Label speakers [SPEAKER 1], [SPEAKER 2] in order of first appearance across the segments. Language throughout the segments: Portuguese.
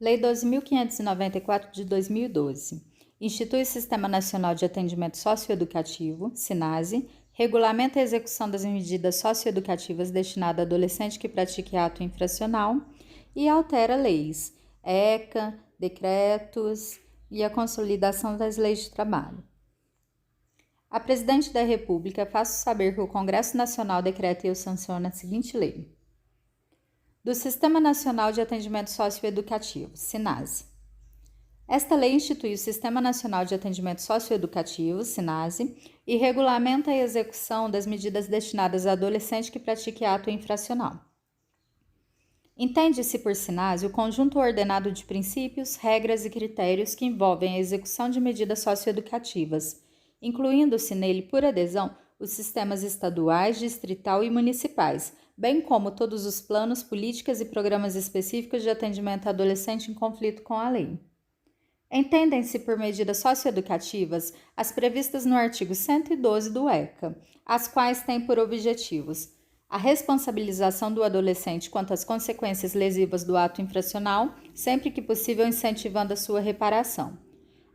[SPEAKER 1] Lei 12.594 de 2012. Institui o Sistema Nacional de Atendimento Socioeducativo, SINASE, regulamenta a execução das medidas socioeducativas destinadas a adolescente que pratique ato infracional e altera leis, ECA, decretos e a consolidação das leis de trabalho. A Presidente da República faço saber que o Congresso Nacional decreta e sanciona a seguinte lei. Do Sistema Nacional de Atendimento Socioeducativo, SINASE. Esta lei institui o Sistema Nacional de Atendimento Socioeducativo, SINASE, e regulamenta a execução das medidas destinadas a adolescente que pratique ato infracional. Entende-se por SINASE o conjunto ordenado de princípios, regras e critérios que envolvem a execução de medidas socioeducativas, incluindo-se nele, por adesão, os sistemas estaduais, distrital e municipais, bem como todos os planos, políticas e programas específicos de atendimento a adolescente em conflito com a lei. Entendem-se por medidas socioeducativas as previstas no artigo 112 do ECA, as quais têm por objetivos a responsabilização do adolescente quanto às consequências lesivas do ato infracional, sempre que possível incentivando a sua reparação,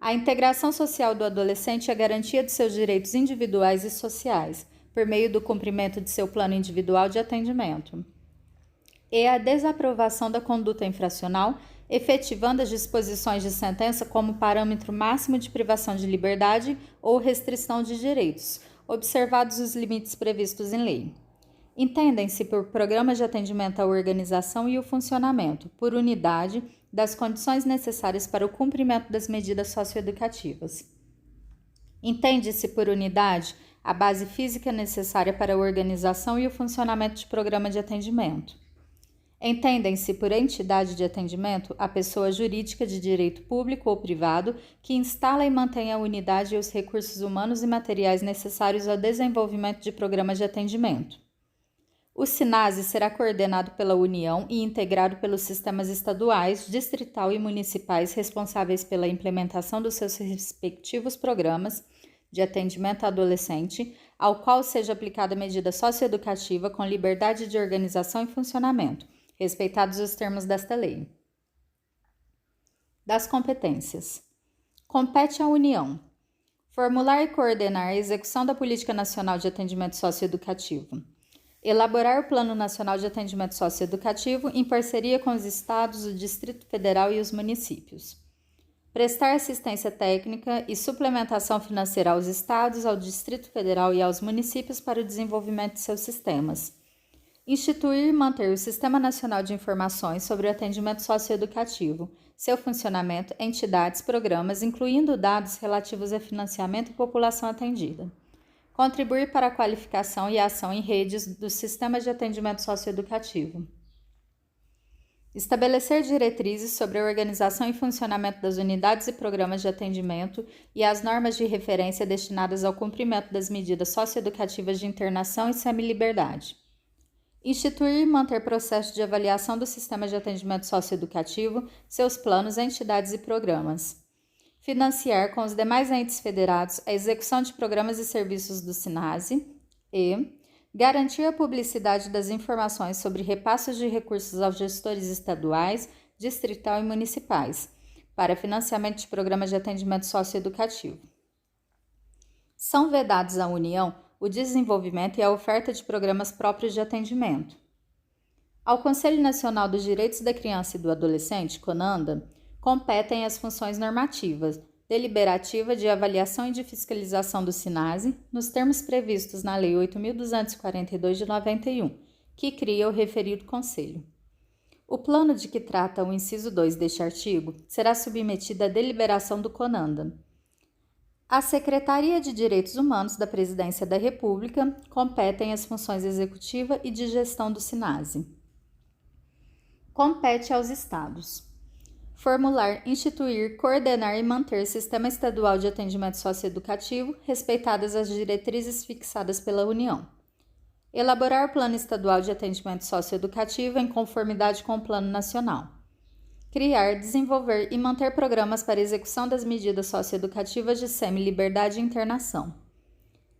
[SPEAKER 1] a integração social do adolescente e a garantia de seus direitos individuais e sociais, por meio do cumprimento de seu plano individual de atendimento, e a desaprovação da conduta infracional, efetivando as disposições de sentença como parâmetro máximo de privação de liberdade ou restrição de direitos, observados os limites previstos em lei. Entendem-se por programas de atendimento à organização e o funcionamento, por unidade, das condições necessárias para o cumprimento das medidas socioeducativas. Entende-se por unidade a base física necessária para a organização e o funcionamento de programa de atendimento. Entendem-se por entidade de atendimento a pessoa jurídica de direito público ou privado que instala e mantém a unidade e os recursos humanos e materiais necessários ao desenvolvimento de programas de atendimento. O SINASE será coordenado pela União e integrado pelos sistemas estaduais, distrital e municipais responsáveis pela implementação dos seus respectivos programas de atendimento a adolescente, ao qual seja aplicada medida socioeducativa com liberdade de organização e funcionamento, respeitados os termos desta lei. Das competências. Compete à União formular e coordenar a execução da Política Nacional de Atendimento Socioeducativo, elaborar o Plano Nacional de Atendimento Socioeducativo em parceria com os estados, o Distrito Federal e os municípios, prestar assistência técnica e suplementação financeira aos estados, ao Distrito Federal e aos municípios para o desenvolvimento de seus sistemas, instituir e manter o Sistema Nacional de Informações sobre o Atendimento Socioeducativo, seu funcionamento, entidades, programas, incluindo dados relativos a financiamento e população atendida, contribuir para a qualificação e a ação em redes dos sistemas de atendimento socioeducativo, estabelecer diretrizes sobre a organização e funcionamento das unidades e programas de atendimento e as normas de referência destinadas ao cumprimento das medidas socioeducativas de internação e semiliberdade, instituir e manter processo de avaliação do sistema de atendimento socioeducativo, seus planos, entidades e programas, financiar com os demais entes federados a execução de programas e serviços do SINASE e garantir a publicidade das informações sobre repasses de recursos aos gestores estaduais, distrital e municipais para financiamento de programas de atendimento socioeducativo. São vedados à União o desenvolvimento e a oferta de programas próprios de atendimento. Ao Conselho Nacional dos Direitos da Criança e do Adolescente, CONANDA, competem as funções normativas, deliberativa de avaliação e de fiscalização do SINASE, nos termos previstos na Lei 8.242 de 91, que cria o referido Conselho. O plano de que trata o inciso 2 deste artigo será submetido à deliberação do CONANDA. A Secretaria de Direitos Humanos da Presidência da República competem as funções executiva e de gestão do SINASE. Compete aos Estados formular, instituir, coordenar e manter sistema estadual de atendimento socioeducativo, respeitadas as diretrizes fixadas pela União. Elaborar plano estadual de atendimento socioeducativo em conformidade com o Plano Nacional. Criar, desenvolver e manter programas para execução das medidas socioeducativas de semiliberdade e internação.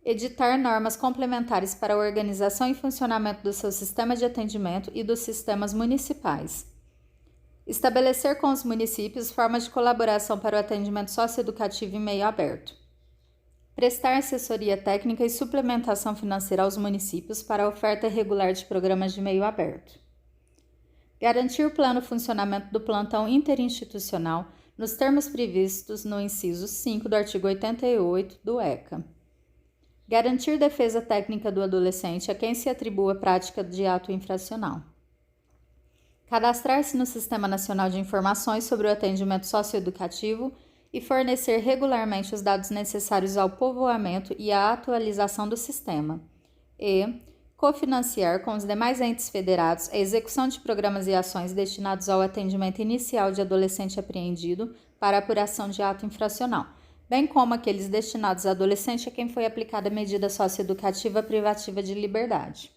[SPEAKER 1] Editar normas complementares para a organização e funcionamento do seu sistema de atendimento e dos sistemas municipais. Estabelecer com os municípios formas de colaboração para o atendimento socioeducativo em meio aberto. Prestar assessoria técnica e suplementação financeira aos municípios para a oferta regular de programas de meio aberto. Garantir o pleno funcionamento do plantão interinstitucional nos termos previstos no inciso 5 do artigo 88 do ECA. Garantir defesa técnica do adolescente a quem se atribua a prática de ato infracional. Cadastrar-se no Sistema Nacional de Informações sobre o Atendimento Socioeducativo e fornecer regularmente os dados necessários ao povoamento e à atualização do sistema. E cofinanciar com os demais entes federados a execução de programas e ações destinados ao atendimento inicial de adolescente apreendido para apuração de ato infracional, bem como aqueles destinados a adolescente a quem foi aplicada a medida socioeducativa privativa de liberdade.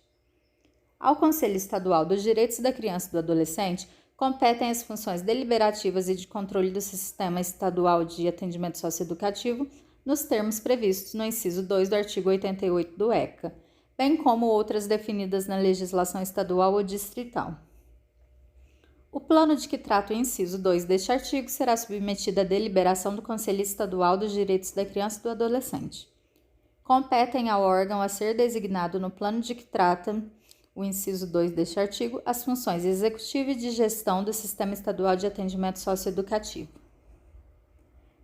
[SPEAKER 1] Ao Conselho Estadual dos Direitos da Criança e do Adolescente competem as funções deliberativas e de controle do Sistema Estadual de Atendimento Socioeducativo, nos termos previstos no inciso 2 do artigo 88 do ECA, bem como outras definidas na legislação estadual ou distrital. O plano de que trata o inciso 2 deste artigo será submetido à deliberação do Conselho Estadual dos Direitos da Criança e do Adolescente. Competem ao órgão a ser designado no plano de que trata o inciso 2 deste artigo, as funções executiva e de gestão do Sistema Estadual de Atendimento Socioeducativo.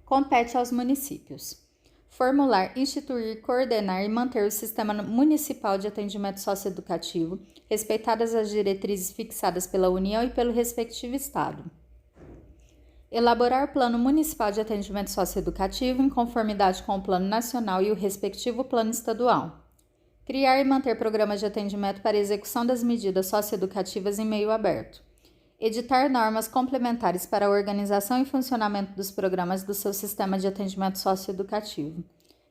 [SPEAKER 1] Compete aos municípios: formular, instituir, coordenar e manter o Sistema Municipal de Atendimento Socioeducativo, respeitadas as diretrizes fixadas pela União e pelo respectivo Estado. Elaborar Plano Municipal de Atendimento Socioeducativo em conformidade com o Plano Nacional e o respectivo Plano Estadual. Criar e manter programas de atendimento para execução das medidas socioeducativas em meio aberto. Editar normas complementares para a organização e funcionamento dos programas do seu sistema de atendimento socioeducativo.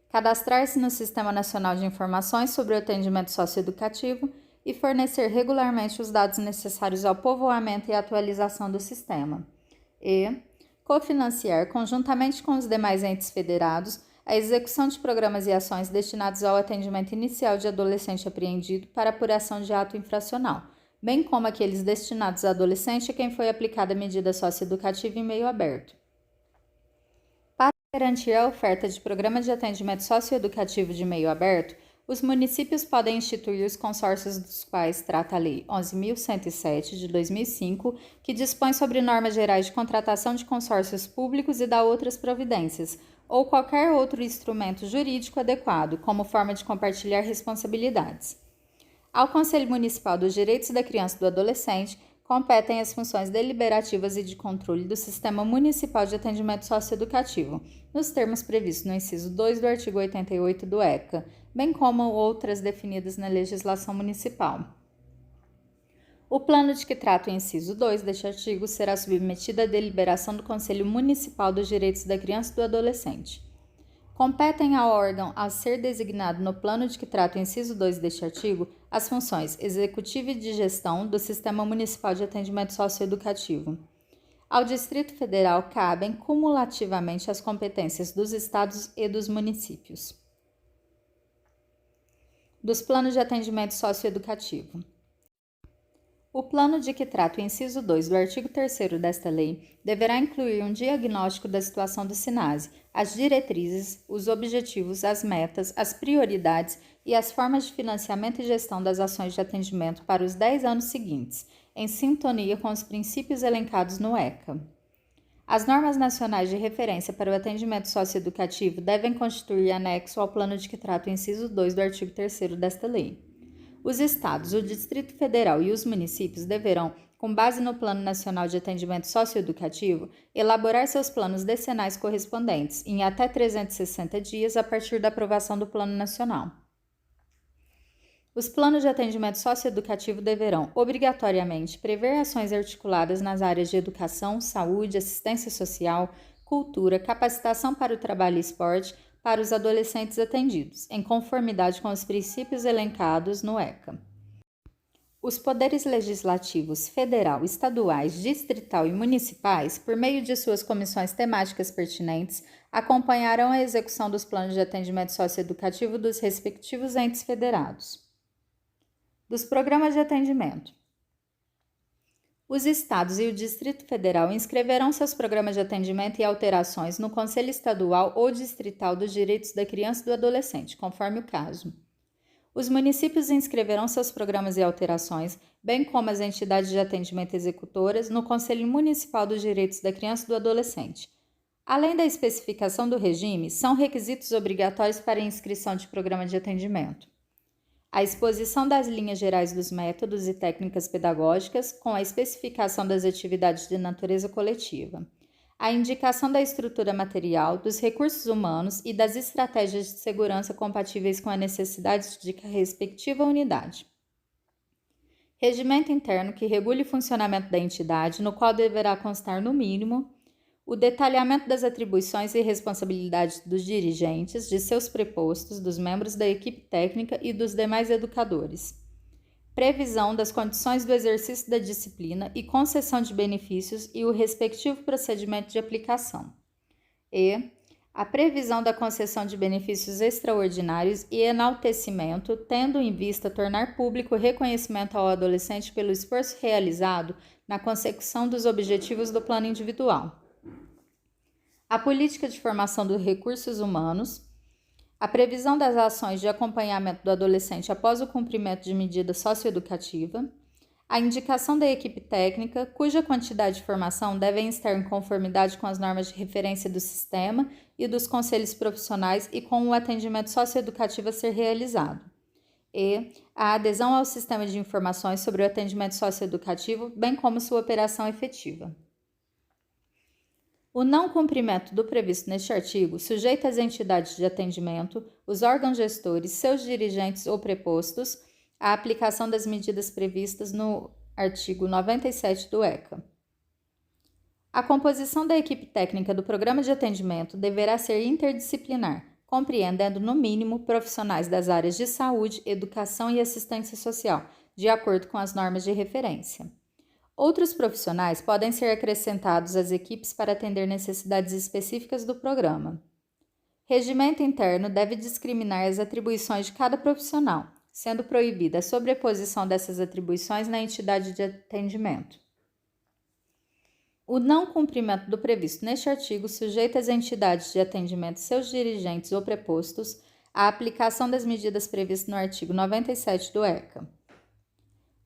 [SPEAKER 1] Cadastrar-se no Sistema Nacional de Informações sobre o Atendimento Socioeducativo e fornecer regularmente os dados necessários ao povoamento e atualização do sistema. E cofinanciar, conjuntamente com os demais entes federados, a execução de programas e ações destinados ao atendimento inicial de adolescente apreendido para apuração de ato infracional, bem como aqueles destinados a adolescente a quem foi aplicada a medida socioeducativa em meio aberto. Para garantir a oferta de programas de atendimento socioeducativo de meio aberto, os municípios podem instituir os consórcios dos quais trata a Lei 11.107, de 2005, que dispõe sobre normas gerais de contratação de consórcios públicos e dá outras providências, ou qualquer outro instrumento jurídico adequado, como forma de compartilhar responsabilidades. Ao Conselho Municipal dos Direitos da Criança e do Adolescente competem as funções deliberativas e de controle do Sistema Municipal de Atendimento Socioeducativo, nos termos previstos no inciso 2 do artigo 88 do ECA, bem como outras definidas na legislação municipal. O plano de que trata o inciso 2 deste artigo será submetido à deliberação do Conselho Municipal dos Direitos da Criança e do Adolescente. Competem ao órgão a ser designado no plano de que trata o inciso 2 deste artigo as funções executiva e de gestão do Sistema Municipal de Atendimento Socioeducativo. Ao Distrito Federal cabem cumulativamente as competências dos estados e dos municípios. Dos planos de atendimento socioeducativo. O plano de que trata o inciso 2 do artigo 3º desta lei deverá incluir um diagnóstico da situação do SINASE, as diretrizes, os objetivos, as metas, as prioridades e as formas de financiamento e gestão das ações de atendimento para os 10 anos seguintes, em sintonia com os princípios elencados no ECA. As normas nacionais de referência para o atendimento socioeducativo devem constituir anexo ao plano de que trata o inciso 2 do artigo 3º desta lei. Os estados, o Distrito Federal e os municípios deverão, com base no Plano Nacional de Atendimento Socioeducativo, elaborar seus planos decenais correspondentes em até 360 dias a partir da aprovação do Plano Nacional. Os planos de atendimento socioeducativo deverão, obrigatoriamente, prever ações articuladas nas áreas de educação, saúde, assistência social, cultura, capacitação para o trabalho e esporte, para os adolescentes atendidos, em conformidade com os princípios elencados no ECA. Os poderes legislativos federal, estaduais, distrital e municipais, por meio de suas comissões temáticas pertinentes, acompanharão a execução dos planos de atendimento socioeducativo dos respectivos entes federados. Dos programas de atendimento. Os estados e o Distrito Federal inscreverão seus programas de atendimento e alterações no Conselho Estadual ou Distrital dos Direitos da Criança e do Adolescente, conforme o caso. Os municípios inscreverão seus programas e alterações, bem como as entidades de atendimento executoras, no Conselho Municipal dos Direitos da Criança e do Adolescente. Além da especificação do regime, são requisitos obrigatórios para a inscrição de programa de atendimento: a exposição das linhas gerais dos métodos e técnicas pedagógicas, com a especificação das atividades de natureza coletiva, a indicação da estrutura material, dos recursos humanos e das estratégias de segurança compatíveis com as necessidades de respectiva unidade. Regimento interno que regule o funcionamento da entidade, no qual deverá constar, no mínimo, o detalhamento das atribuições e responsabilidades dos dirigentes, de seus prepostos, dos membros da equipe técnica e dos demais educadores. Previsão das condições do exercício da disciplina e concessão de benefícios e o respectivo procedimento de aplicação. E a previsão da concessão de benefícios extraordinários e enaltecimento, tendo em vista tornar público o reconhecimento ao adolescente pelo esforço realizado na consecução dos objetivos do plano individual. A política de formação dos recursos humanos, a previsão das ações de acompanhamento do adolescente após o cumprimento de medida socioeducativa, a indicação da equipe técnica, cuja quantidade de formação devem estar em conformidade com as normas de referência do sistema e dos conselhos profissionais e com o atendimento socioeducativo a ser realizado, e a adesão ao sistema de informações sobre o atendimento socioeducativo, bem como sua operação efetiva. O não cumprimento do previsto neste artigo sujeita as entidades de atendimento, os órgãos gestores, seus dirigentes ou prepostos, à aplicação das medidas previstas no artigo 97 do ECA. A composição da equipe técnica do programa de atendimento deverá ser interdisciplinar, compreendendo, no mínimo, profissionais das áreas de saúde, educação e assistência social, de acordo com as normas de referência. Outros profissionais podem ser acrescentados às equipes para atender necessidades específicas do programa. Regimento interno deve discriminar as atribuições de cada profissional, sendo proibida a sobreposição dessas atribuições na entidade de atendimento. O não cumprimento do previsto neste artigo sujeita as entidades de atendimento, seus dirigentes ou prepostos, à aplicação das medidas previstas no artigo 97 do ECA.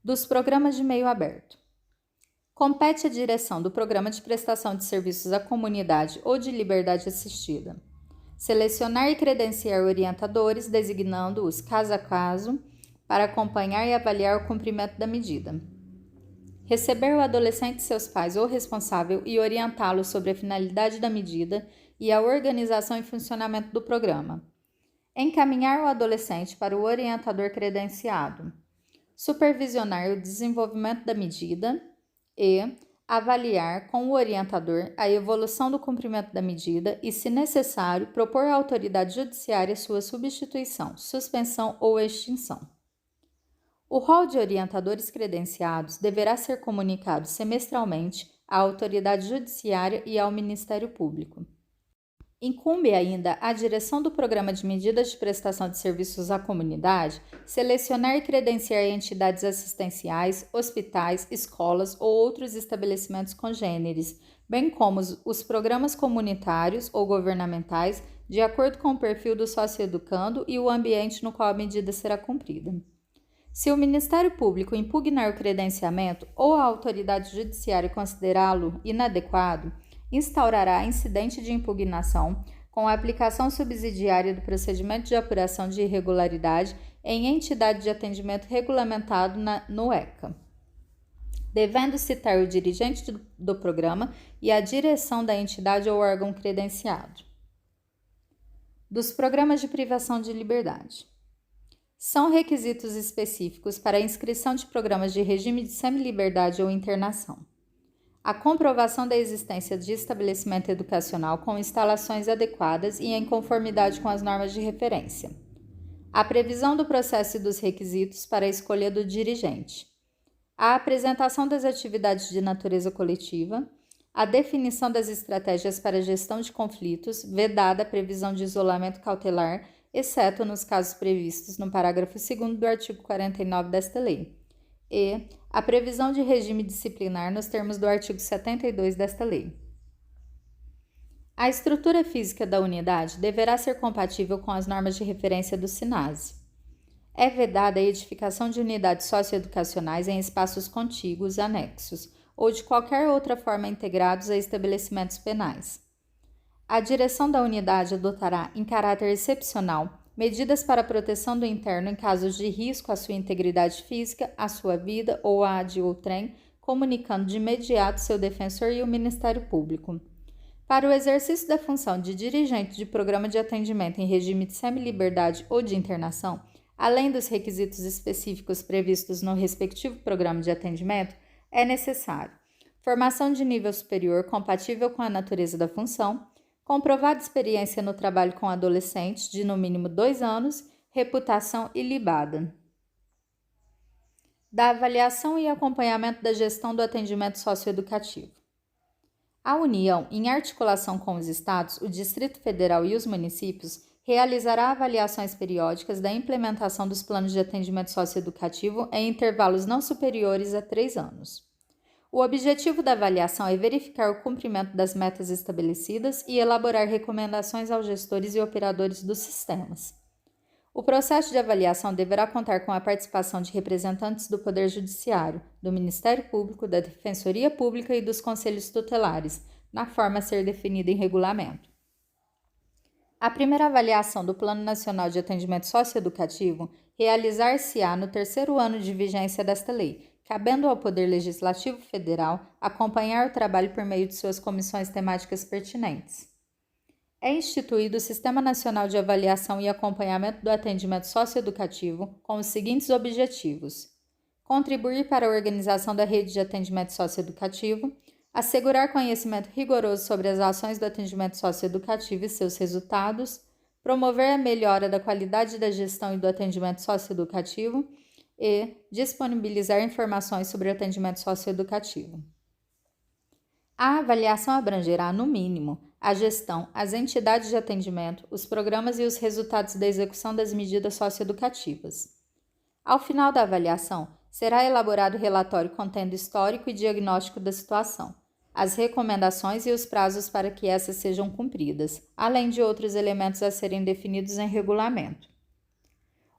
[SPEAKER 1] Dos programas de meio aberto. Compete à direção do Programa de Prestação de Serviços à Comunidade ou de Liberdade Assistida selecionar e credenciar orientadores, designando-os caso a caso para acompanhar e avaliar o cumprimento da medida. Receber o adolescente, seus pais ou responsável e orientá-lo sobre a finalidade da medida e a organização e funcionamento do programa. Encaminhar o adolescente para o orientador credenciado. Supervisionar o desenvolvimento da medida e avaliar com o orientador a evolução do cumprimento da medida e, se necessário, propor à autoridade judiciária sua substituição, suspensão ou extinção. O rol de orientadores credenciados deverá ser comunicado semestralmente à autoridade judiciária e ao Ministério Público. Incumbe ainda à direção do Programa de Medidas de Prestação de Serviços à Comunidade selecionar e credenciar entidades assistenciais, hospitais, escolas ou outros estabelecimentos congêneres, bem como os programas comunitários ou governamentais, de acordo com o perfil do socioeducando e o ambiente no qual a medida será cumprida. Se o Ministério Público impugnar o credenciamento ou a autoridade judiciária considerá-lo inadequado, instaurará incidente de impugnação com a aplicação subsidiária do procedimento de apuração de irregularidade em entidade de atendimento regulamentado no ECA, devendo citar o dirigente do programa e a direção da entidade ou órgão credenciado. Dos programas de privação de liberdade. São requisitos específicos para a inscrição de programas de regime de semiliberdade ou internação: a comprovação da existência de estabelecimento educacional com instalações adequadas e em conformidade com as normas de referência, a previsão do processo e dos requisitos para a escolha do dirigente, a apresentação das atividades de natureza coletiva, a definição das estratégias para a gestão de conflitos, vedada a previsão de isolamento cautelar, exceto nos casos previstos no parágrafo 2º do artigo 49 desta lei, e a previsão de regime disciplinar nos termos do artigo 72 desta lei. A estrutura física da unidade deverá ser compatível com as normas de referência do SINASE. É vedada a edificação de unidades socioeducacionais em espaços contíguos, anexos, ou de qualquer outra forma integrados a estabelecimentos penais. A direção da unidade adotará, em caráter excepcional, medidas para a proteção do interno em casos de risco à sua integridade física, à sua vida ou à de outrem, comunicando de imediato seu defensor e o Ministério Público. Para o exercício da função de dirigente de programa de atendimento em regime de semiliberdade ou de internação, além dos requisitos específicos previstos no respectivo programa de atendimento, é necessário formação de nível superior compatível com a natureza da função, comprovada experiência no trabalho com adolescentes de no mínimo 2 anos, reputação ilibada. Da avaliação e acompanhamento da gestão do atendimento socioeducativo. A União, em articulação com os Estados, o Distrito Federal e os municípios, realizará avaliações periódicas da implementação dos planos de atendimento socioeducativo em intervalos não superiores a 3 anos. O objetivo da avaliação é verificar o cumprimento das metas estabelecidas e elaborar recomendações aos gestores e operadores dos sistemas. O processo de avaliação deverá contar com a participação de representantes do Poder Judiciário, do Ministério Público, da Defensoria Pública e dos Conselhos Tutelares, na forma a ser definida em regulamento. A primeira avaliação do Plano Nacional de Atendimento Socioeducativo realizar-se-á no 3º ano de vigência desta lei, cabendo ao Poder Legislativo Federal acompanhar o trabalho por meio de suas comissões temáticas pertinentes. É instituído o Sistema Nacional de Avaliação e Acompanhamento do Atendimento Socioeducativo com os seguintes objetivos: contribuir para a organização da rede de atendimento socioeducativo, assegurar conhecimento rigoroso sobre as ações do atendimento socioeducativo e seus resultados, promover a melhora da qualidade da gestão e do atendimento socioeducativo e disponibilizar informações sobre o atendimento socioeducativo. A avaliação abrangerá, no mínimo, a gestão, as entidades de atendimento, os programas e os resultados da execução das medidas socioeducativas. Ao final da avaliação, será elaborado relatório contendo histórico e diagnóstico da situação, as recomendações e os prazos para que essas sejam cumpridas, além de outros elementos a serem definidos em regulamento.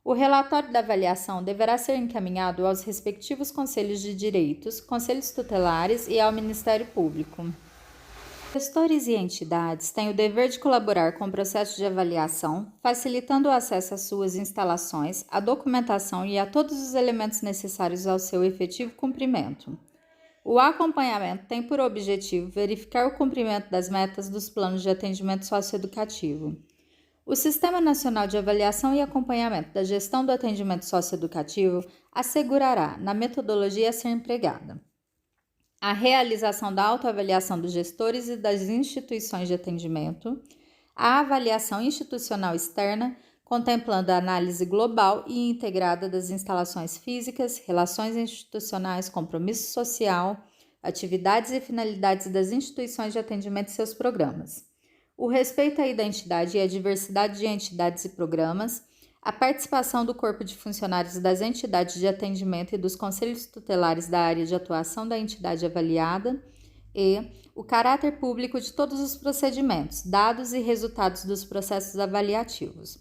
[SPEAKER 1] O relatório da avaliação deverá ser encaminhado aos respectivos conselhos de direitos, conselhos tutelares e ao Ministério Público. Gestores e entidades têm o dever de colaborar com o processo de avaliação, facilitando o acesso às suas instalações, à documentação e a todos os elementos necessários ao seu efetivo cumprimento. O acompanhamento tem por objetivo verificar o cumprimento das metas dos planos de atendimento socioeducativo. O Sistema Nacional de Avaliação e Acompanhamento da Gestão do Atendimento Socioeducativo assegurará, na metodologia a ser empregada, a realização da autoavaliação dos gestores e das instituições de atendimento, a avaliação institucional externa, contemplando a análise global e integrada das instalações físicas, relações institucionais, compromisso social, atividades e finalidades das instituições de atendimento e seus programas, o respeito à identidade e à diversidade de entidades e programas, a participação do corpo de funcionários das entidades de atendimento e dos conselhos tutelares da área de atuação da entidade avaliada e o caráter público de todos os procedimentos, dados e resultados dos processos avaliativos.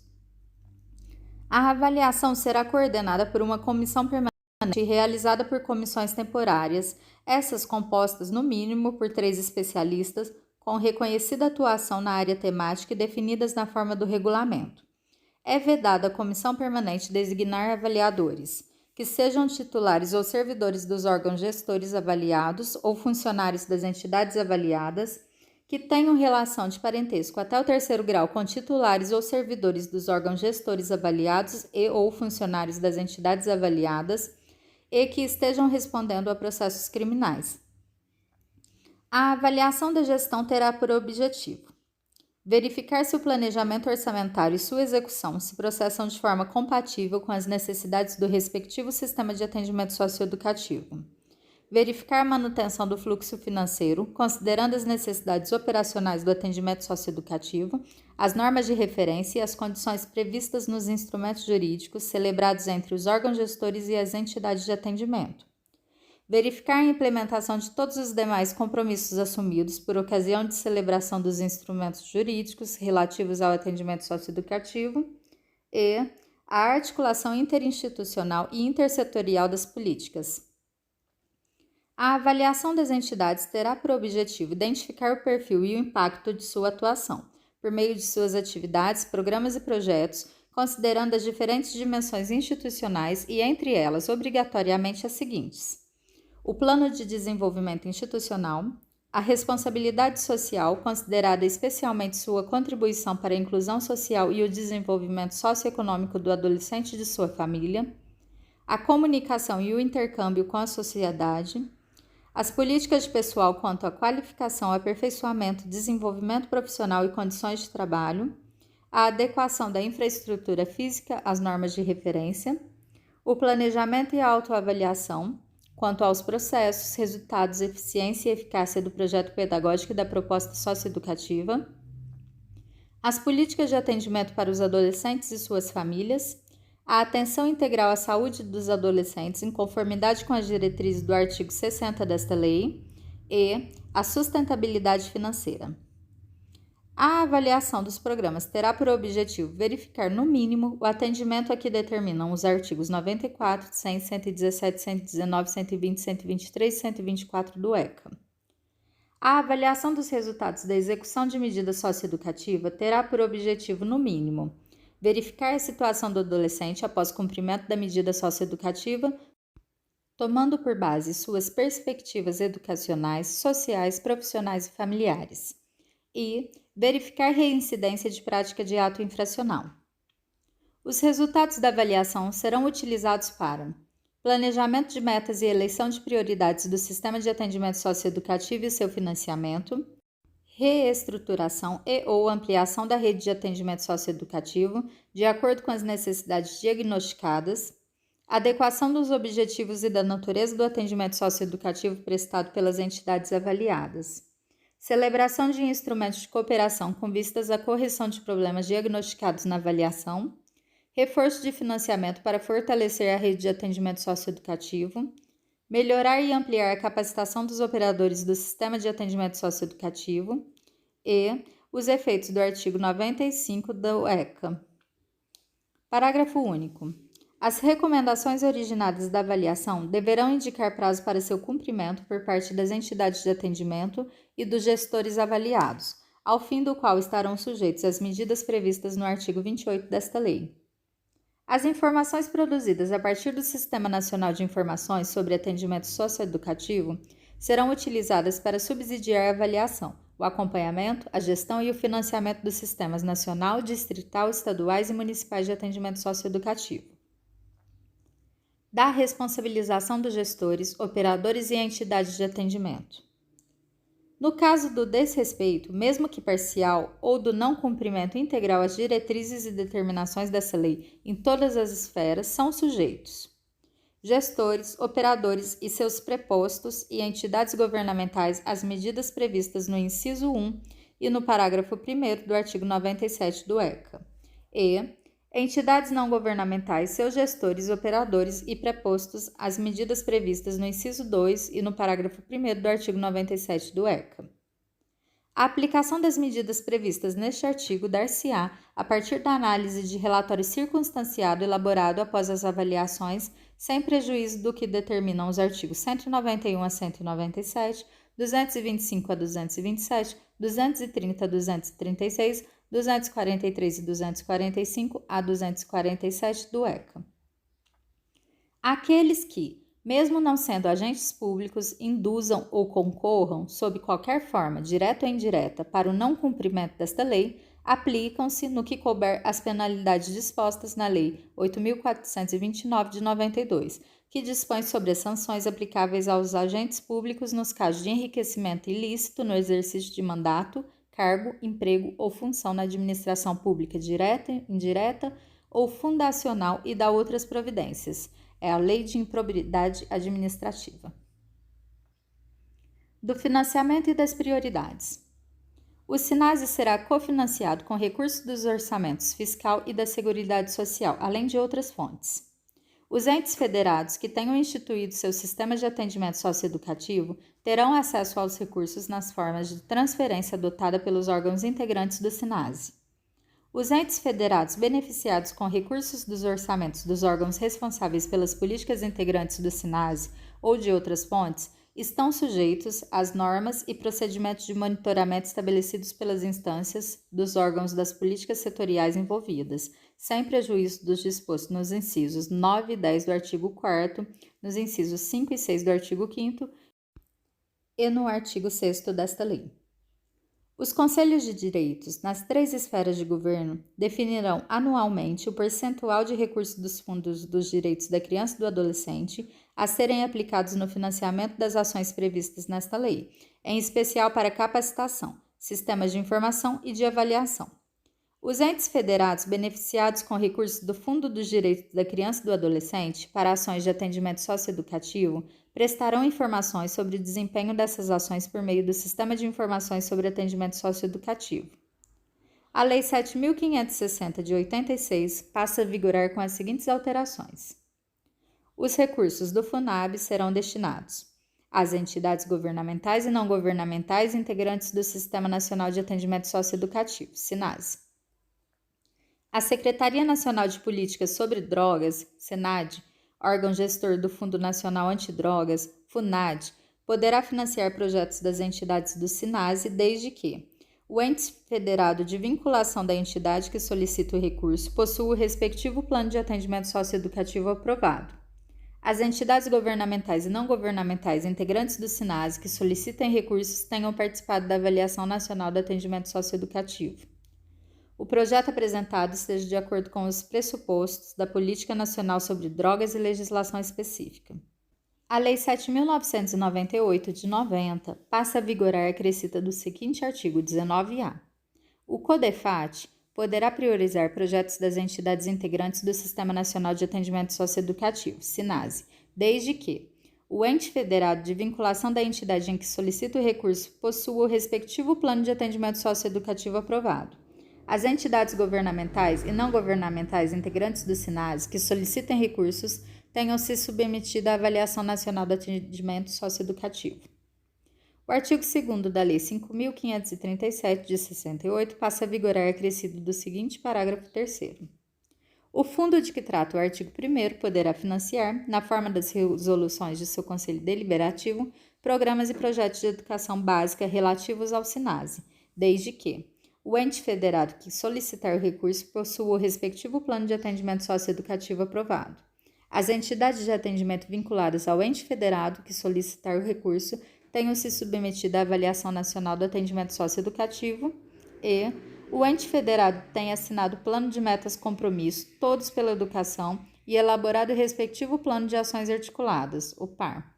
[SPEAKER 1] A avaliação será coordenada por uma comissão permanente e realizada por comissões temporárias, essas compostas no mínimo por 3 especialistas com reconhecida atuação na área temática e definidas na forma do regulamento. É vedada à comissão permanente designar avaliadores, que sejam titulares ou servidores dos órgãos gestores avaliados ou funcionários das entidades avaliadas, que tenham relação de parentesco até o 3º grau com titulares ou servidores dos órgãos gestores avaliados e ou funcionários das entidades avaliadas e que estejam respondendo a processos criminais. A avaliação da gestão terá por objetivo verificar se o planejamento orçamentário e sua execução se processam de forma compatível com as necessidades do respectivo sistema de atendimento socioeducativo. verificar a manutenção do fluxo financeiro, considerando as necessidades operacionais do atendimento socioeducativo, as normas de referência e as condições previstas nos instrumentos jurídicos celebrados entre os órgãos gestores e as entidades de atendimento. Verificar a implementação de todos os demais compromissos assumidos por ocasião de celebração dos instrumentos jurídicos relativos ao atendimento socioeducativo e a articulação interinstitucional e intersetorial das políticas. A avaliação das entidades terá por objetivo identificar o perfil e o impacto de sua atuação, por meio de suas atividades, programas e projetos, considerando as diferentes dimensões institucionais e, entre elas, obrigatoriamente as seguintes: o plano de desenvolvimento institucional, a responsabilidade social, considerada especialmente sua contribuição para a inclusão social e o desenvolvimento socioeconômico do adolescente e de sua família, a comunicação e o intercâmbio com a sociedade, as políticas de pessoal quanto à qualificação, aperfeiçoamento, desenvolvimento profissional e condições de trabalho, a adequação da infraestrutura física às normas de referência, o planejamento e a autoavaliação, quanto aos processos, resultados, eficiência e eficácia do projeto pedagógico e da proposta socioeducativa, as políticas de atendimento para os adolescentes e suas famílias, a atenção integral à saúde dos adolescentes em conformidade com as diretrizes do artigo 60 desta lei e a sustentabilidade financeira. A avaliação dos programas terá por objetivo verificar, no mínimo, o atendimento a que determinam os artigos 94, 100, 117, 119, 120, 123 e 124 do ECA. A avaliação dos resultados da execução de medida socioeducativa terá por objetivo, no mínimo, verificar a situação do adolescente após cumprimento da medida socioeducativa, tomando por base suas perspectivas educacionais, sociais, profissionais e familiares, e verificar reincidência de prática de ato infracional. Os resultados da avaliação serão utilizados para planejamento de metas e eleição de prioridades do sistema de atendimento socioeducativo e seu financiamento, reestruturação e/ou ampliação da rede de atendimento socioeducativo de acordo com as necessidades diagnosticadas, adequação dos objetivos e da natureza do atendimento socioeducativo prestado pelas entidades avaliadas, celebração de instrumentos de cooperação com vistas à correção de problemas diagnosticados na avaliação, reforço de financiamento para fortalecer a rede de atendimento socioeducativo, melhorar e ampliar a capacitação dos operadores do sistema de atendimento socioeducativo e os efeitos do artigo 95 do ECA. Parágrafo único. As recomendações originadas da avaliação deverão indicar prazo para seu cumprimento por parte das entidades de atendimento e dos gestores avaliados, ao fim do qual estarão sujeitos às medidas previstas no artigo 28 desta lei. As informações produzidas a partir do Sistema Nacional de Informações sobre Atendimento Socioeducativo serão utilizadas para subsidiar a avaliação, o acompanhamento, a gestão e o financiamento dos sistemas nacional, distrital, estaduais e municipais de atendimento socioeducativo. Da responsabilização dos gestores, operadores e entidades de atendimento. No caso do desrespeito, mesmo que parcial, ou do não cumprimento integral às diretrizes e determinações dessa lei em todas as esferas, são sujeitos gestores, operadores e seus prepostos e entidades governamentais às medidas previstas no inciso 1 e no parágrafo 1º do artigo 97 do ECA, e entidades não governamentais, seus gestores, operadores e prepostos às medidas previstas no inciso 2 e no parágrafo 1º do artigo 97 do ECA. A aplicação das medidas previstas neste artigo dar-se-á a partir da análise de relatório circunstanciado elaborado após as avaliações, sem prejuízo do que determinam os artigos 191 a 197, 225 a 227, 230 a 236, 243 e 245 a 247 do ECA. Aqueles que, mesmo não sendo agentes públicos, induzam ou concorram, sob qualquer forma, direta ou indireta, para o não cumprimento desta lei, aplicam-se, no que couber, as penalidades dispostas na Lei 8.429 de 92, que dispõe sobre as sanções aplicáveis aos agentes públicos nos casos de enriquecimento ilícito no exercício de mandato, cargo, emprego ou função na administração pública direta, indireta ou fundacional e da outras providências. É a Lei de Improbidade Administrativa. Do financiamento e das prioridades. O SINASE será cofinanciado com recursos dos orçamentos fiscal e da Seguridade Social, além de outras fontes. Os entes federados que tenham instituído seu sistema de atendimento socioeducativo terão acesso aos recursos nas formas de transferência adotada pelos órgãos integrantes do SINASE. Os entes federados beneficiados com recursos dos orçamentos dos órgãos responsáveis pelas políticas integrantes do SINASE ou de outras fontes estão sujeitos às normas e procedimentos de monitoramento estabelecidos pelas instâncias dos órgãos das políticas setoriais envolvidas, sem prejuízo dos dispostos nos incisos 9 e 10 do artigo 4º, nos incisos 5 e 6 do artigo 5º e no artigo 6º desta lei. Os conselhos de direitos nas 3 esferas de governo definirão anualmente o percentual de recursos dos fundos dos direitos da criança e do adolescente a serem aplicados no financiamento das ações previstas nesta lei, em especial para capacitação, sistemas de informação e de avaliação. Os entes federados beneficiados com recursos do Fundo dos Direitos da Criança e do Adolescente para ações de atendimento socioeducativo prestarão informações sobre o desempenho dessas ações por meio do Sistema de Informações sobre Atendimento Socioeducativo. A Lei 7.560 de 86 passa a vigorar com as seguintes alterações. Os recursos do FUNAB serão destinados às entidades governamentais e não governamentais integrantes do Sistema Nacional de Atendimento Socioeducativo, SINASE. A Secretaria Nacional de Políticas sobre Drogas, SENAD, órgão gestor do Fundo Nacional Antidrogas, FUNAD, poderá financiar projetos das entidades do SINASE desde que o ente federado de vinculação da entidade que solicita o recurso possua o respectivo plano de atendimento socioeducativo aprovado. As entidades governamentais e não governamentais integrantes do SINASE que solicitem recursos tenham participado da Avaliação Nacional do Atendimento Socioeducativo. O projeto apresentado esteja de acordo com os pressupostos da Política Nacional sobre Drogas e legislação específica. A Lei 7.998 de 90 passa a vigorar acrescida do seguinte artigo 19A. O CODEFAT poderá priorizar projetos das entidades integrantes do Sistema Nacional de Atendimento Socioeducativo, SINASE, desde que o ente federado de vinculação da entidade em que solicita o recurso possua o respectivo plano de atendimento socioeducativo aprovado. As entidades governamentais e não governamentais integrantes do SINASE que solicitem recursos tenham se submetido à Avaliação Nacional do Atendimento Socioeducativo. O artigo 2º da Lei 5.537 de 68 passa a vigorar acrescido do seguinte parágrafo 3º. O fundo de que trata o artigo 1º poderá financiar, na forma das resoluções de seu Conselho Deliberativo, programas e projetos de educação básica relativos ao SINASE, desde que o ente federado que solicitar o recurso possua o respectivo plano de atendimento socioeducativo aprovado. As entidades de atendimento vinculadas ao ente federado que solicitar o recurso tenham se submetido à Avaliação Nacional do Atendimento Socioeducativo e o ente federado tenha assinado o Plano de Metas Compromisso, todos pela educação, e elaborado o respectivo Plano de Ações Articuladas, o PAR.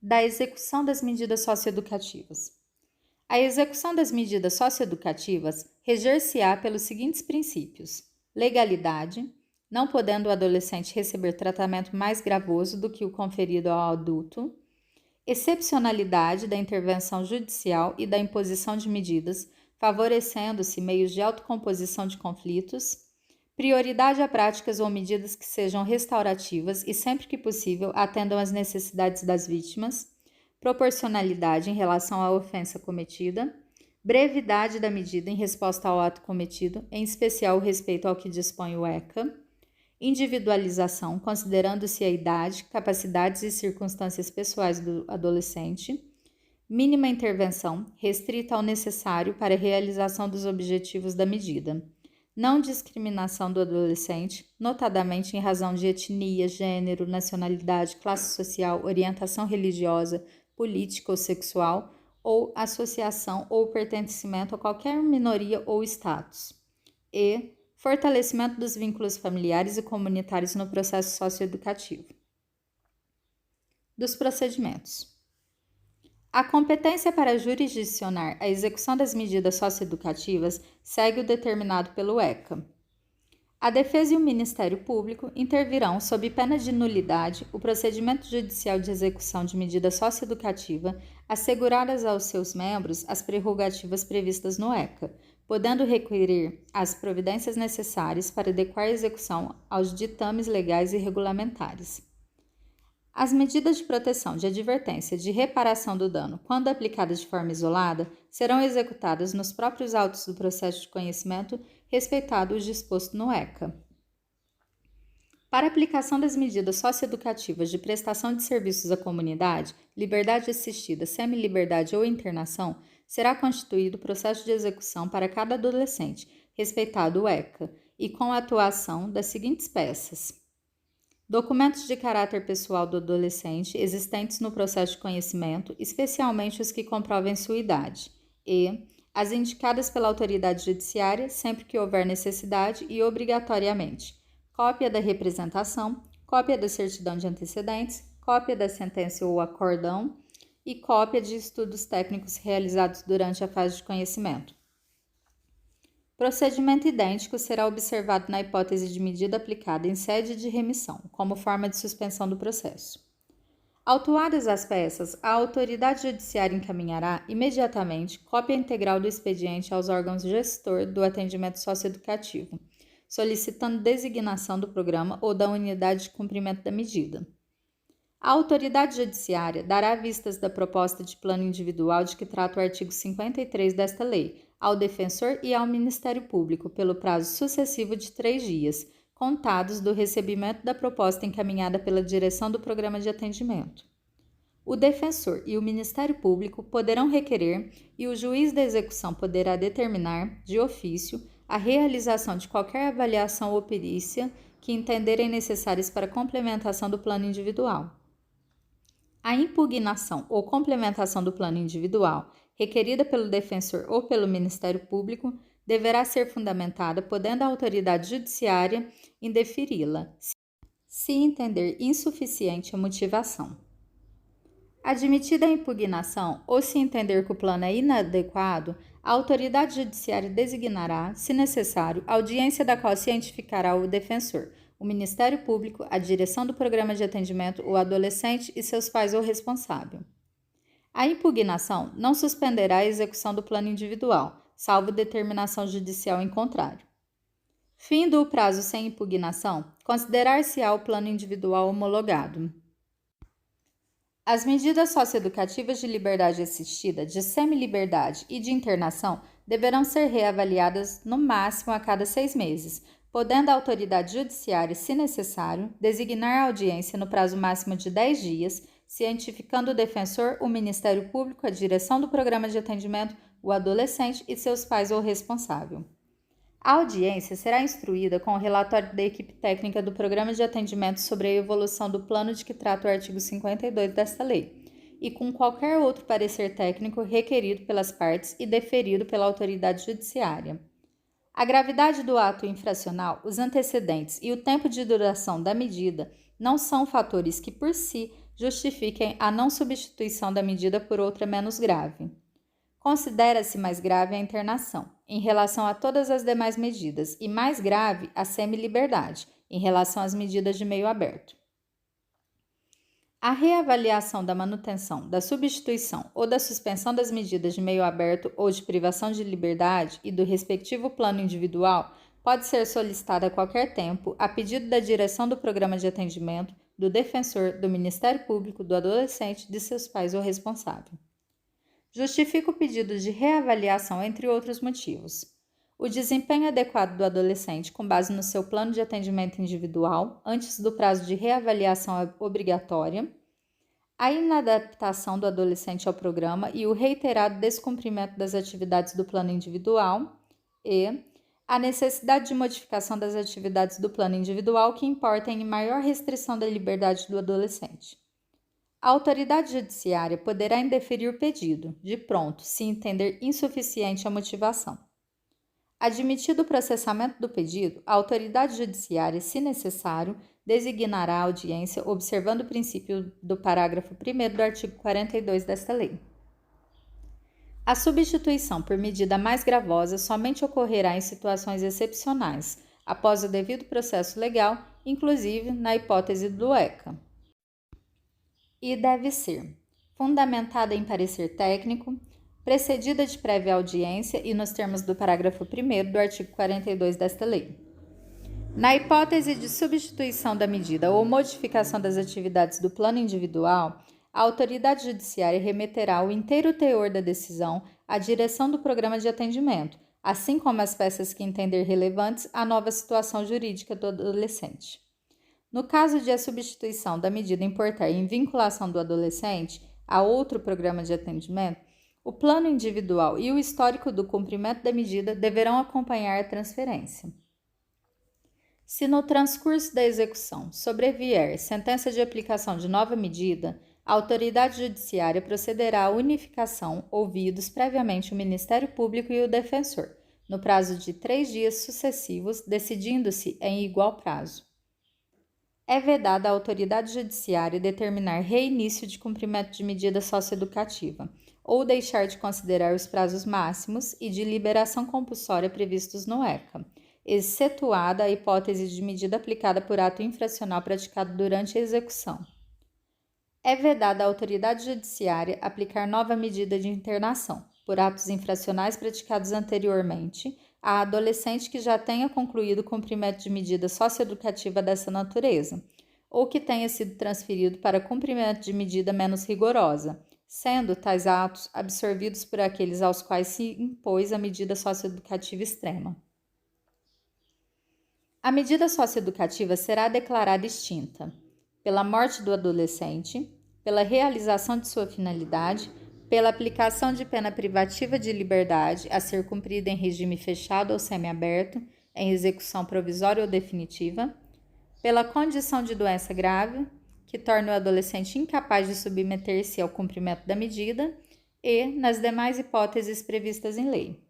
[SPEAKER 1] Da execução das medidas socioeducativas. A execução das medidas socioeducativas reger-se-á pelos seguintes princípios: legalidade, não podendo o adolescente receber tratamento mais gravoso do que o conferido ao adulto; excepcionalidade da intervenção judicial e da imposição de medidas, favorecendo-se meios de autocomposição de conflitos; prioridade a práticas ou medidas que sejam restaurativas e, sempre que possível, atendam às necessidades das vítimas; proporcionalidade em relação à ofensa cometida; brevidade da medida em resposta ao ato cometido, em especial o respeito ao que dispõe o ECA; individualização, considerando-se a idade, capacidades e circunstâncias pessoais do adolescente; mínima intervenção, restrita ao necessário para a realização dos objetivos da medida; não discriminação do adolescente, notadamente em razão de etnia, gênero, nacionalidade, classe social, orientação religiosa, política ou sexual, ou associação ou pertencimento a qualquer minoria ou status; e fortalecimento dos vínculos familiares e comunitários no processo socioeducativo. Dos procedimentos. A competência para jurisdicionar a execução das medidas socioeducativas segue o determinado pelo ECA. A defesa e o Ministério Público intervirão, sob pena de nulidade, o procedimento judicial de execução de medida socioeducativa, asseguradas aos seus membros as prerrogativas previstas no ECA, podendo requerer as providências necessárias para adequar a execução aos ditames legais e regulamentares. As medidas de proteção, de advertência e de reparação do dano, quando aplicadas de forma isolada, serão executadas nos próprios autos do processo de conhecimento, respeitado o disposto no ECA. Para a aplicação das medidas socioeducativas de prestação de serviços à comunidade, liberdade assistida, semi-liberdade ou internação, será constituído processo de execução para cada adolescente, respeitado o ECA, e com a atuação das seguintes peças: documentos de caráter pessoal do adolescente existentes no processo de conhecimento, especialmente os que comprovem sua idade, e as indicadas pela autoridade judiciária sempre que houver necessidade e obrigatoriamente: cópia da representação, cópia da certidão de antecedentes, cópia da sentença ou acórdão e cópia de estudos técnicos realizados durante a fase de conhecimento. Procedimento idêntico será observado na hipótese de medida aplicada em sede de remissão, como forma de suspensão do processo. Autuadas as peças, a autoridade judiciária encaminhará imediatamente cópia integral do expediente aos órgãos gestor do atendimento socioeducativo, solicitando designação do programa ou da unidade de cumprimento da medida. A autoridade judiciária dará vistas da proposta de plano individual de que trata o artigo 53 desta lei, ao defensor e ao Ministério Público, pelo prazo sucessivo de 3 dias, contados do recebimento da proposta encaminhada pela direção do programa de atendimento. O defensor e o Ministério Público poderão requerer e o juiz da execução poderá determinar, de ofício, a realização de qualquer avaliação ou perícia que entenderem necessárias para a complementação do plano individual. A impugnação ou complementação do plano individual, requerida pelo defensor ou pelo Ministério Público, deverá ser fundamentada, podendo a autoridade judiciária indeferi-la, se entender insuficiente a motivação. Admitida a impugnação ou se entender que o plano é inadequado, a autoridade judiciária designará, se necessário, audiência da qual cientificará o defensor, o Ministério Público, a direção do programa de atendimento, o adolescente e seus pais ou responsável. A impugnação não suspenderá a execução do plano individual, salvo determinação judicial em contrário. Findo o prazo sem impugnação, considerar-se-á o plano individual homologado. As medidas socioeducativas de liberdade assistida, de semi-liberdade e de internação deverão ser reavaliadas no máximo a cada 6 meses, podendo a autoridade judiciária, se necessário, designar a audiência no prazo máximo de 10 dias, cientificando o defensor, o Ministério Público, a direção do programa de atendimento, o adolescente e seus pais ou responsável. A audiência será instruída com o relatório da equipe técnica do programa de atendimento sobre a evolução do plano de que trata o artigo 52 desta lei, e com qualquer outro parecer técnico requerido pelas partes e deferido pela autoridade judiciária. A gravidade do ato infracional, os antecedentes e o tempo de duração da medida não são fatores que, por si, justifiquem a não substituição da medida por outra menos grave. Considera-se mais grave a internação, em relação a todas as demais medidas, e mais grave a semi-liberdade, em relação às medidas de meio aberto. A reavaliação da manutenção, da substituição ou da suspensão das medidas de meio aberto ou de privação de liberdade e do respectivo plano individual pode ser solicitada a qualquer tempo, a pedido da direção do programa de atendimento, do defensor, do Ministério Público, do adolescente, de seus pais ou responsável. Justifica o pedido de reavaliação entre outros motivos: o desempenho adequado do adolescente com base no seu plano de atendimento individual antes do prazo de reavaliação obrigatória, a inadaptação do adolescente ao programa e o reiterado descumprimento das atividades do plano individual e a necessidade de modificação das atividades do plano individual que importem em maior restrição da liberdade do adolescente. A autoridade judiciária poderá indeferir o pedido, de pronto, se entender insuficiente a motivação. Admitido o processamento do pedido, a autoridade judiciária, se necessário, designará a audiência observando o princípio do parágrafo 1º do artigo 42 desta lei. A substituição por medida mais gravosa somente ocorrerá em situações excepcionais, após o devido processo legal, inclusive na hipótese do ECA. E deve ser fundamentada em parecer técnico, precedida de prévia audiência e nos termos do parágrafo 1º do artigo 42 desta lei. Na hipótese de substituição da medida ou modificação das atividades do plano individual, a autoridade judiciária remeterá o inteiro teor da decisão à direção do programa de atendimento, assim como as peças que entender relevantes à nova situação jurídica do adolescente. No caso de a substituição da medida importar em vinculação do adolescente a outro programa de atendimento, o plano individual e o histórico do cumprimento da medida deverão acompanhar a transferência. Se no transcurso da execução sobrevier sentença de aplicação de nova medida, a autoridade judiciária procederá à unificação, ouvidos previamente o Ministério Público e o defensor, no prazo de 3 dias sucessivos, decidindo-se em igual prazo. É vedada à autoridade judiciária determinar reinício de cumprimento de medida socioeducativa, ou deixar de considerar os prazos máximos e de liberação compulsória previstos no ECA, excetuada a hipótese de medida aplicada por ato infracional praticado durante a execução. É vedada à autoridade judiciária aplicar nova medida de internação, por atos infracionais praticados anteriormente, a adolescente que já tenha concluído o cumprimento de medida socioeducativa dessa natureza, ou que tenha sido transferido para cumprimento de medida menos rigorosa, sendo tais atos absorvidos por aqueles aos quais se impôs a medida socioeducativa extrema. A medida socioeducativa será declarada extinta pela morte do adolescente, pela realização de sua finalidade, pela aplicação de pena privativa de liberdade a ser cumprida em regime fechado ou semiaberto, em execução provisória ou definitiva, pela condição de doença grave, que torna o adolescente incapaz de submeter-se ao cumprimento da medida, e nas demais hipóteses previstas em lei.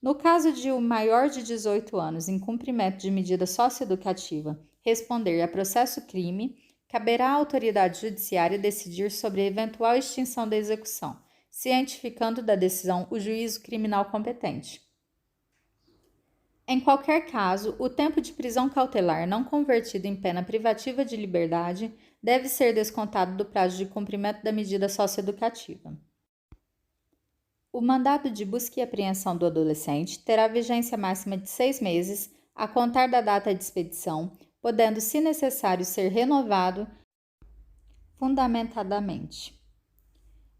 [SPEAKER 1] No caso de o maior de 18 anos em cumprimento de medida socioeducativa responder a processo crime, caberá à autoridade judiciária decidir sobre a eventual extinção da execução, cientificando da decisão o juízo criminal competente. Em qualquer caso, o tempo de prisão cautelar não convertido em pena privativa de liberdade deve ser descontado do prazo de cumprimento da medida socioeducativa. O mandado de busca e apreensão do adolescente terá vigência máxima de 6 meses, a contar da data de expedição, podendo, se necessário, ser renovado fundamentadamente.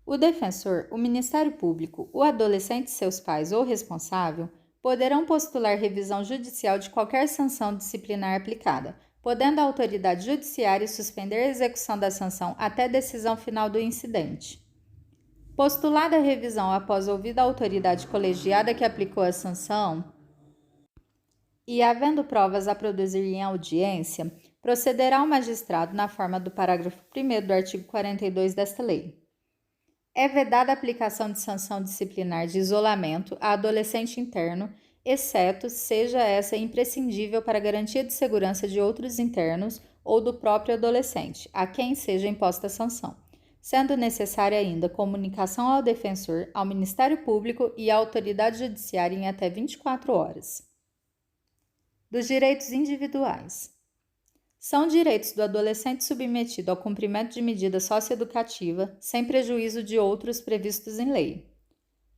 [SPEAKER 1] O defensor, o Ministério Público, o adolescente e seus pais ou responsável poderão postular revisão judicial de qualquer sanção disciplinar aplicada, podendo a autoridade judiciária suspender a execução da sanção até decisão final do incidente. Postulada a revisão após ouvida a autoridade colegiada que aplicou a sanção e havendo provas a produzir em audiência, procederá o magistrado na forma do parágrafo 1º do artigo 42 desta lei. É vedada a aplicação de sanção disciplinar de isolamento a adolescente interno, exceto seja essa imprescindível para a garantia de segurança de outros internos ou do próprio adolescente, a quem seja imposta a sanção, sendo necessária ainda comunicação ao defensor, ao Ministério Público e à autoridade judiciária em até 24 horas. Dos direitos individuais. São direitos do adolescente submetido ao cumprimento de medida socioeducativa, sem prejuízo de outros previstos em lei.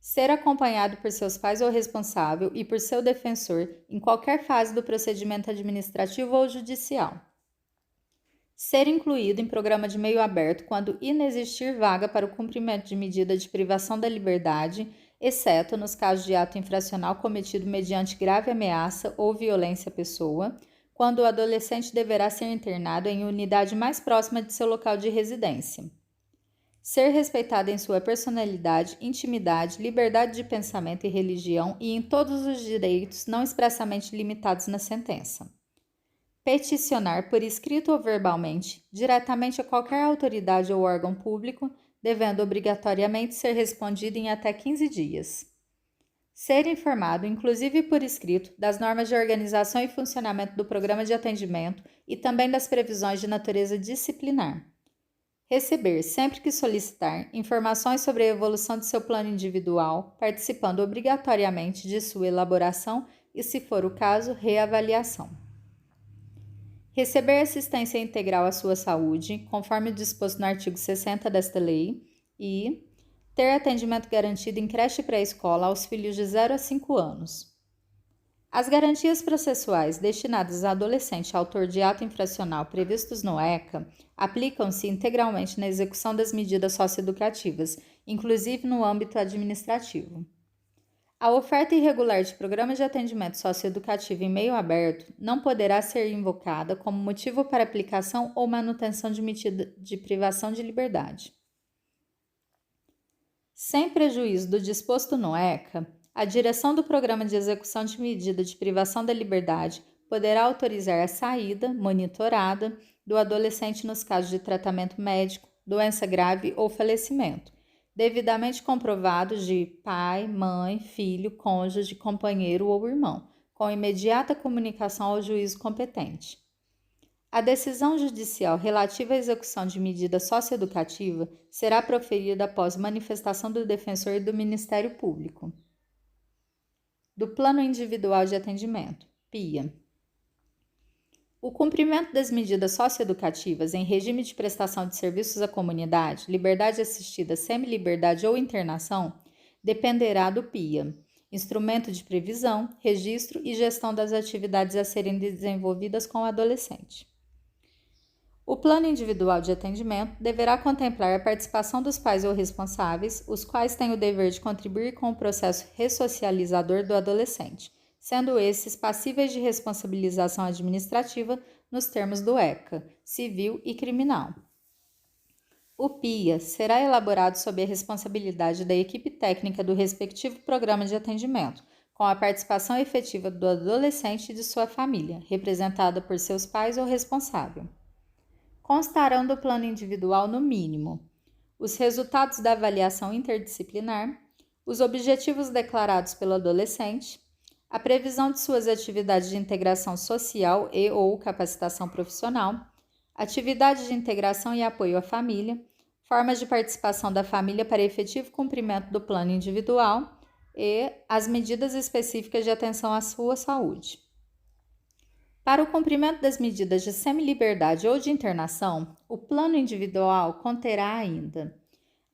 [SPEAKER 1] Ser acompanhado por seus pais ou responsável e por seu defensor em qualquer fase do procedimento administrativo ou judicial. Ser incluído em programa de meio aberto quando inexistir vaga para o cumprimento de medida de privação da liberdade, exceto nos casos de ato infracional cometido mediante grave ameaça ou violência à pessoa, quando o adolescente deverá ser internado em unidade mais próxima de seu local de residência. Ser respeitado em sua personalidade, intimidade, liberdade de pensamento e religião e em todos os direitos não expressamente limitados na sentença. Peticionar por escrito ou verbalmente, diretamente a qualquer autoridade ou órgão público, devendo obrigatoriamente ser respondido em até 15 dias. Ser informado, inclusive por escrito, das normas de organização e funcionamento do programa de atendimento e também das previsões de natureza disciplinar. Receber, sempre que solicitar, informações sobre a evolução de seu plano individual, participando obrigatoriamente de sua elaboração, e, se for o caso, reavaliação. Receber assistência integral à sua saúde, conforme disposto no artigo 60 desta lei, e ter atendimento garantido em creche pré-escola aos filhos de 0 a 5 anos. As garantias processuais destinadas a adolescente autor de ato infracional previstos no ECA aplicam-se integralmente na execução das medidas socioeducativas, inclusive no âmbito administrativo. A oferta irregular de programas de atendimento socioeducativo em meio aberto não poderá ser invocada como motivo para aplicação ou manutenção de medida de privação de liberdade. Sem prejuízo do disposto no ECA, a direção do Programa de Execução de Medida de Privação da Liberdade poderá autorizar a saída, monitorada, do adolescente nos casos de tratamento médico, doença grave ou falecimento, devidamente comprovados de pai, mãe, filho, cônjuge, companheiro ou irmão, com imediata comunicação ao juízo competente. A decisão judicial relativa à execução de medida socioeducativa será proferida após manifestação do defensor e do Ministério Público. Do Plano Individual de Atendimento, PIA. O cumprimento das medidas socioeducativas em regime de prestação de serviços à comunidade, liberdade assistida, semi-liberdade ou internação, dependerá do PIA, instrumento de previsão, registro e gestão das atividades a serem desenvolvidas com o adolescente. O Plano Individual de Atendimento deverá contemplar a participação dos pais ou responsáveis, os quais têm o dever de contribuir com o processo ressocializador do adolescente, sendo esses passíveis de responsabilização administrativa nos termos do ECA, civil e criminal. O PIA será elaborado sob a responsabilidade da equipe técnica do respectivo programa de atendimento, com a participação efetiva do adolescente e de sua família, representada por seus pais ou responsável. Constarão do plano individual, no mínimo, os resultados da avaliação interdisciplinar, os objetivos declarados pelo adolescente, a previsão de suas atividades de integração social e ou capacitação profissional, atividades de integração e apoio à família, formas de participação da família para efetivo cumprimento do plano individual e as medidas específicas de atenção à sua saúde. Para o cumprimento das medidas de semi-liberdade ou de internação, o plano individual conterá ainda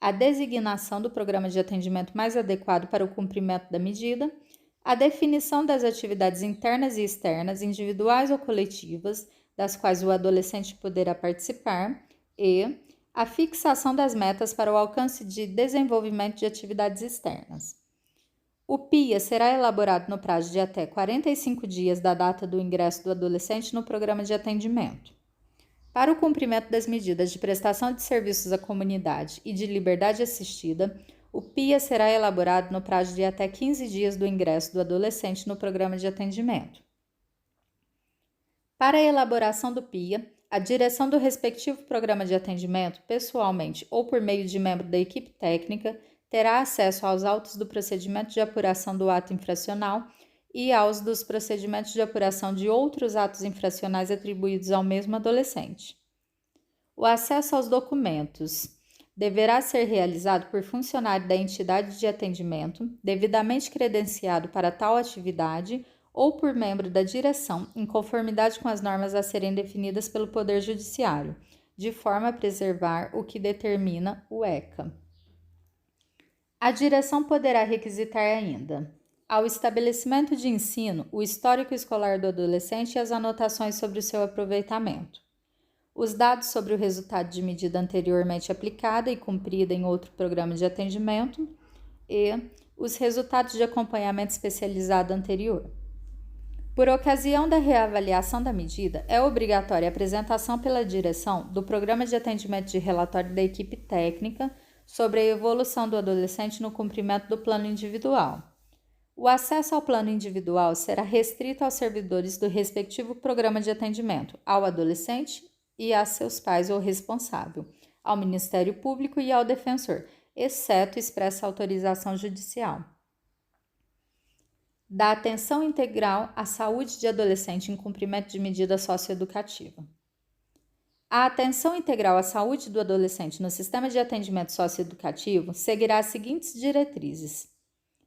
[SPEAKER 1] a designação do programa de atendimento mais adequado para o cumprimento da medida, a definição das atividades internas e externas, individuais ou coletivas, das quais o adolescente poderá participar, e a fixação das metas para o alcance de desenvolvimento de atividades externas. O PIA será elaborado no prazo de até 45 dias da data do ingresso do adolescente no programa de atendimento. Para o cumprimento das medidas de prestação de serviços à comunidade e de liberdade assistida, o PIA será elaborado no prazo de até 15 dias do ingresso do adolescente no programa de atendimento. Para a elaboração do PIA, a direção do respectivo programa de atendimento, pessoalmente ou por meio de membro da equipe técnica, terá acesso aos autos do procedimento de apuração do ato infracional e aos dos procedimentos de apuração de outros atos infracionais atribuídos ao mesmo adolescente. O acesso aos documentos deverá ser realizado por funcionário da entidade de atendimento, devidamente credenciado para tal atividade, ou por membro da direção, em conformidade com as normas a serem definidas pelo Poder Judiciário, de forma a preservar o que determina o ECA. A direção poderá requisitar ainda, ao estabelecimento de ensino, o histórico escolar do adolescente e as anotações sobre o seu aproveitamento, os dados sobre o resultado de medida anteriormente aplicada e cumprida em outro programa de atendimento e os resultados de acompanhamento especializado anterior. Por ocasião da reavaliação da medida, é obrigatória a apresentação pela direção do programa de atendimento de relatório da equipe técnica sobre a evolução do adolescente no cumprimento do plano individual. O acesso ao plano individual será restrito aos servidores do respectivo programa de atendimento, ao adolescente e a seus pais ou responsável, ao Ministério Público e ao defensor, exceto expressa autorização judicial. Da atenção integral à saúde de adolescente em cumprimento de medida socioeducativa. A atenção integral à saúde do adolescente no sistema de atendimento socioeducativo seguirá as seguintes diretrizes.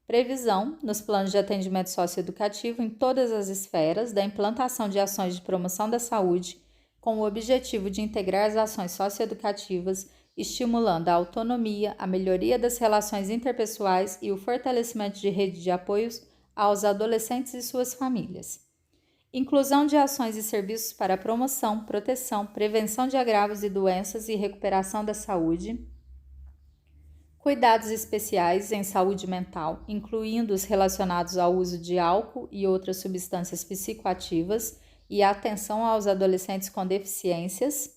[SPEAKER 1] previsão, nos planos de atendimento socioeducativo em todas as esferas, da implantação de ações de promoção da saúde, com o objetivo de integrar as ações socioeducativas, estimulando a autonomia, a melhoria das relações interpessoais e o fortalecimento de rede de apoios aos adolescentes e suas famílias. Inclusão de ações e serviços para promoção, proteção, prevenção de agravos e doenças e recuperação da saúde. Cuidados especiais em saúde mental, incluindo os relacionados ao uso de álcool e outras substâncias psicoativas e a atenção aos adolescentes com deficiências.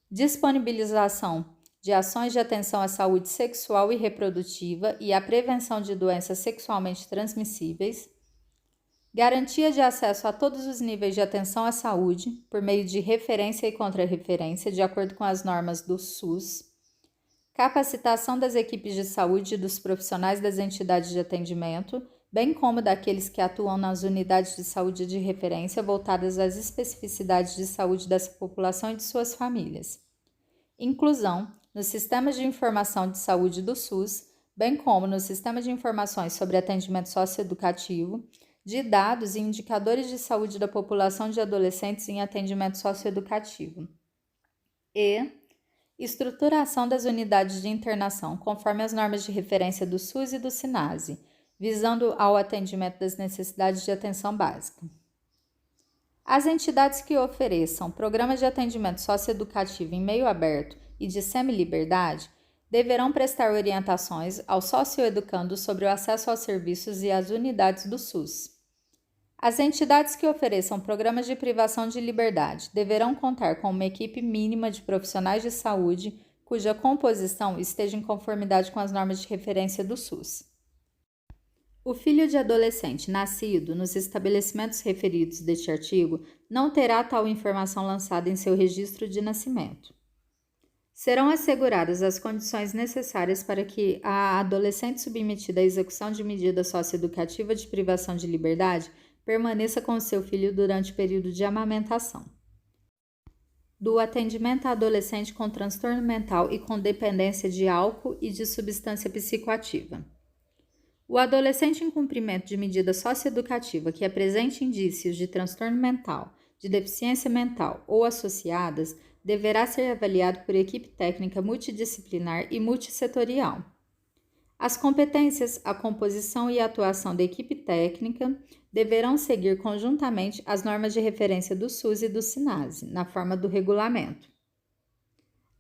[SPEAKER 1] Disponibilização de ações de atenção à saúde sexual e reprodutiva e à prevenção de doenças sexualmente transmissíveis. Garantia de acesso a todos os níveis de atenção à saúde, por meio de referência e contrarreferência, de acordo com as normas do SUS. Capacitação das equipes de saúde e dos profissionais das entidades de atendimento, bem como daqueles que atuam nas unidades de saúde de referência voltadas às especificidades de saúde dessa população e de suas famílias. Inclusão nos sistemas de informação de saúde do SUS, bem como no sistema de informações sobre atendimento socioeducativo, de dados e indicadores de saúde da população de adolescentes em atendimento socioeducativo. E estruturação das unidades de internação, conforme as normas de referência do SUS e do SINASE, visando ao atendimento das necessidades de atenção básica. As entidades que ofereçam programas de atendimento socioeducativo em meio aberto e de semi-liberdade deverão prestar orientações aos socioeducandos sobre o acesso aos serviços e às unidades do SUS. As entidades que ofereçam programas de privação de liberdade deverão contar com uma equipe mínima de profissionais de saúde cuja composição esteja em conformidade com as normas de referência do SUS. O filho de adolescente nascido nos estabelecimentos referidos deste artigo não terá tal informação lançada em seu registro de nascimento. Serão asseguradas as condições necessárias para que a adolescente submetida à execução de medida socioeducativa de privação de liberdade permaneça com o seu filho durante o período de amamentação. Do atendimento a adolescente com transtorno mental e com dependência de álcool e de substância psicoativa. O adolescente em cumprimento de medida socioeducativa que apresente indícios de transtorno mental, de deficiência mental ou associadas deverá ser avaliado por equipe técnica multidisciplinar e multissetorial. As competências, a composição e a atuação da equipe técnica deverão seguir conjuntamente as normas de referência do SUS e do SINASE, na forma do regulamento.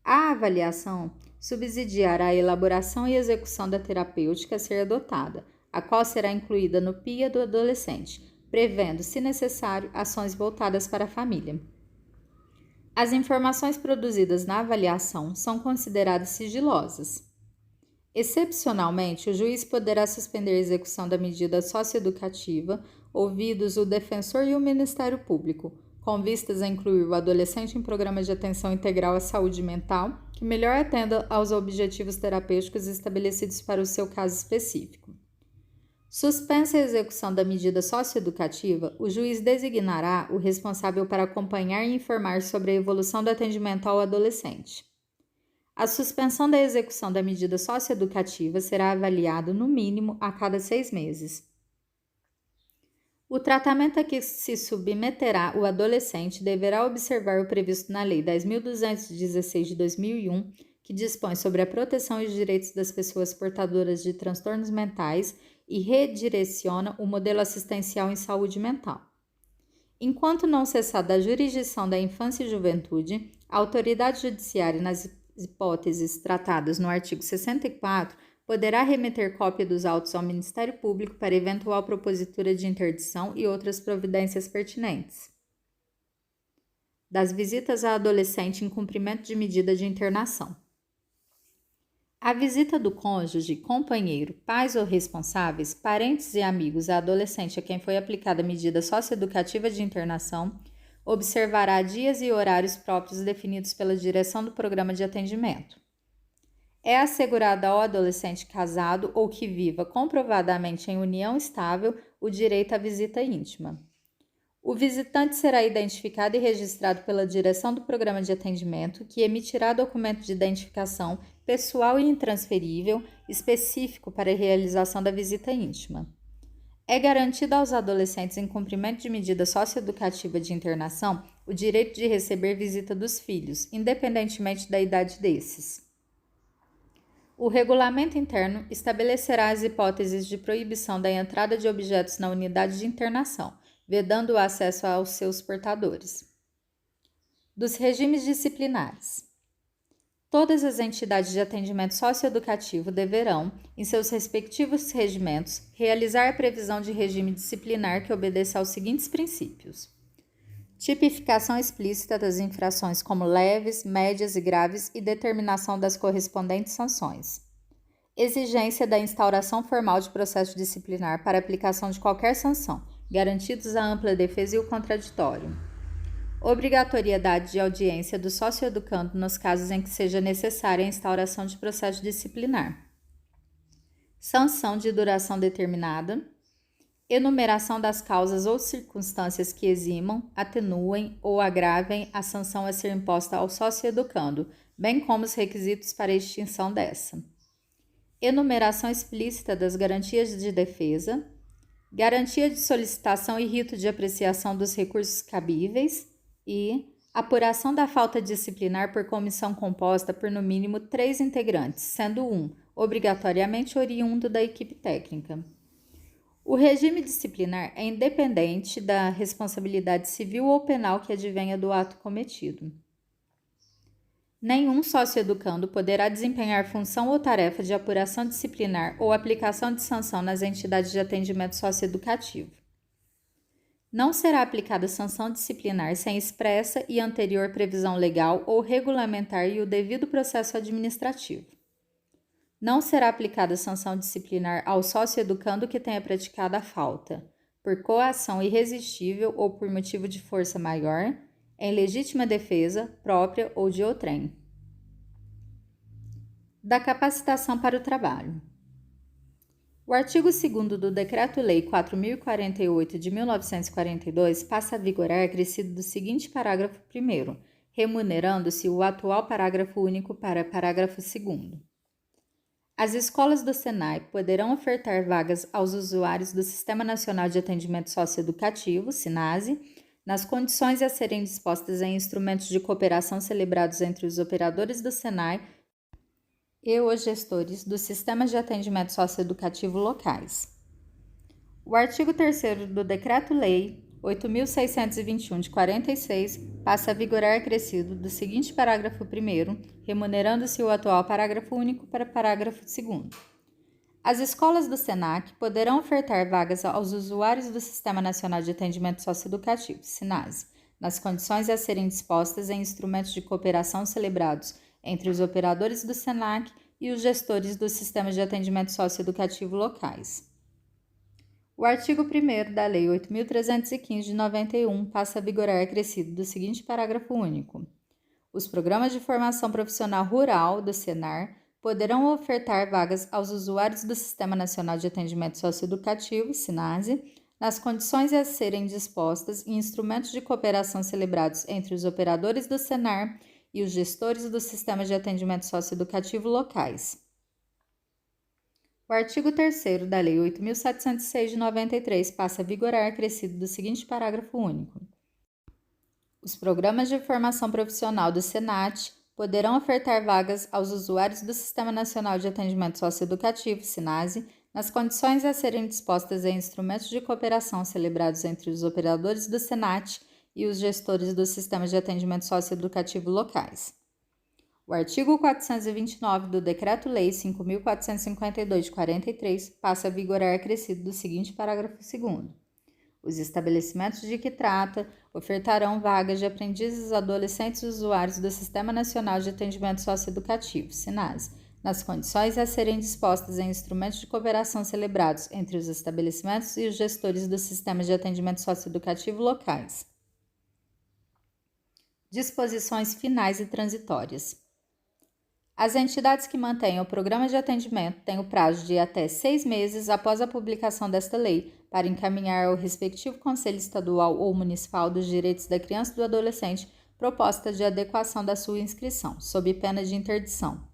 [SPEAKER 1] A avaliação subsidiará a elaboração e execução da terapêutica a ser adotada, a qual será incluída no PIA do adolescente, prevendo, se necessário, ações voltadas para a família. As informações produzidas na avaliação são consideradas sigilosas. Excepcionalmente, o juiz poderá suspender a execução da medida socioeducativa, ouvidos o defensor e o Ministério Público, com vistas a incluir o adolescente em programas de atenção integral à saúde mental, que melhor atenda aos objetivos terapêuticos estabelecidos para o seu caso específico. Suspensa a execução da medida socioeducativa, o juiz designará o responsável para acompanhar e informar sobre a evolução do atendimento ao adolescente. A suspensão da execução da medida socioeducativa será avaliada, no mínimo, a cada 6 meses. O tratamento a que se submeterá o adolescente deverá observar o previsto na Lei 10.216 de 2001, que dispõe sobre a proteção e os direitos das pessoas portadoras de transtornos mentais e redireciona o modelo assistencial em saúde mental. Enquanto não cessada a jurisdição da infância e juventude, a autoridade judiciária, nas hipóteses tratadas no artigo 64, poderá remeter cópia dos autos ao Ministério Público para eventual propositura de interdição e outras providências pertinentes. Das visitas a adolescente em cumprimento de medida de internação. A visita do cônjuge, companheiro, pais ou responsáveis, parentes e amigos a adolescente a quem foi aplicada a medida socioeducativa de internação observará dias e horários próprios definidos pela direção do programa de atendimento. É assegurado ao adolescente casado ou que viva comprovadamente em união estável o direito à visita íntima. O visitante será identificado e registrado pela direção do programa de atendimento, que emitirá documento de identificação pessoal e intransferível específico para a realização da visita íntima. É garantido aos adolescentes em cumprimento de medida socioeducativa de internação o direito de receber visita dos filhos, independentemente da idade desses. O regulamento interno estabelecerá as hipóteses de proibição da entrada de objetos na unidade de internação, vedando o acesso aos seus portadores. Dos regimes disciplinares. Todas as entidades de atendimento socioeducativo deverão, em seus respectivos regimentos, realizar a previsão de regime disciplinar que obedeça aos seguintes princípios: tipificação explícita das infrações como leves, médias e graves e determinação das correspondentes sanções. Exigência da instauração formal de processo disciplinar para aplicação de qualquer sanção, garantidos a ampla defesa e o contraditório. Obrigatoriedade de audiência do socioeducando nos casos em que seja necessária a instauração de processo disciplinar. Sanção de duração determinada. Enumeração das causas ou circunstâncias que eximam, atenuem ou agravem a sanção a ser imposta ao socioeducando, bem como os requisitos para a extinção dessa. Enumeração explícita das garantias de defesa. Garantia de solicitação e rito de apreciação dos recursos cabíveis e apuração da falta disciplinar por comissão composta por no mínimo 3 integrantes, sendo um obrigatoriamente oriundo da equipe técnica. O regime disciplinar é independente da responsabilidade civil ou penal que advenha do ato cometido. Nenhum socioeducando poderá desempenhar função ou tarefa de apuração disciplinar ou aplicação de sanção nas entidades de atendimento socioeducativo. Não será aplicada sanção disciplinar sem expressa e anterior previsão legal ou regulamentar e o devido processo administrativo. Não será aplicada sanção disciplinar ao socioeducando que tenha praticado a falta, por coação irresistível ou por motivo de força maior, em legítima defesa, própria ou de outrem. Da capacitação para o trabalho. O artigo 2º do Decreto-Lei 4.048 de 1942 passa a vigorar acrescido do seguinte parágrafo 1º, remunerando-se o atual parágrafo único para parágrafo 2º. As escolas do SENAI poderão ofertar vagas aos usuários do Sistema Nacional de Atendimento Socioeducativo, SINASE, nas condições a serem dispostas em instrumentos de cooperação celebrados entre os operadores do SENAI e os gestores dos sistemas de atendimento socioeducativo locais. O artigo 3º do Decreto-Lei 8.621 de 46 passa a vigorar acrescido do seguinte parágrafo 1º, remunerando-se o atual parágrafo único para parágrafo 2º. As escolas do SENAC poderão ofertar vagas aos usuários do Sistema Nacional de Atendimento Socioeducativo, SINASE, nas condições a serem dispostas em instrumentos de cooperação celebrados entre os operadores do SENAC e os gestores dos sistemas de atendimento socioeducativo locais. O artigo 1º da Lei 8.315 de 91 passa a vigorar acrescido do seguinte parágrafo único. Os programas de formação profissional rural do SENAR poderão ofertar vagas aos usuários do Sistema Nacional de Atendimento Socioeducativo, SINASE, nas condições a serem dispostas em instrumentos de cooperação celebrados entre os operadores do SENAR e os gestores dos sistemas de atendimento socioeducativo locais. O artigo 3º da Lei 8.706 de 93 passa a vigorar acrescido do seguinte parágrafo único. Os programas de formação profissional do SENAT poderão ofertar vagas aos usuários do Sistema Nacional de Atendimento Socioeducativo, SINASE, nas condições a serem dispostas em instrumentos de cooperação celebrados entre os operadores do SENAT e os gestores dos sistemas de atendimento socioeducativo locais. O artigo 429 do Decreto-Lei 5.452 de 43 passa a vigorar acrescido do seguinte parágrafo 2º. Os estabelecimentos de que trata ofertarão vagas de aprendizes adolescentes usuários do Sistema Nacional de Atendimento Socioeducativo, SINASE, nas condições a serem dispostas em instrumentos de cooperação celebrados entre os estabelecimentos e os gestores dos sistemas de atendimento socioeducativo locais. Disposições finais e transitórias. As entidades que mantenham o programa de atendimento têm o prazo de até 6 meses após a publicação desta lei para encaminhar ao respectivo Conselho Estadual ou Municipal dos Direitos da Criança e do Adolescente proposta de adequação da sua inscrição, sob pena de interdição.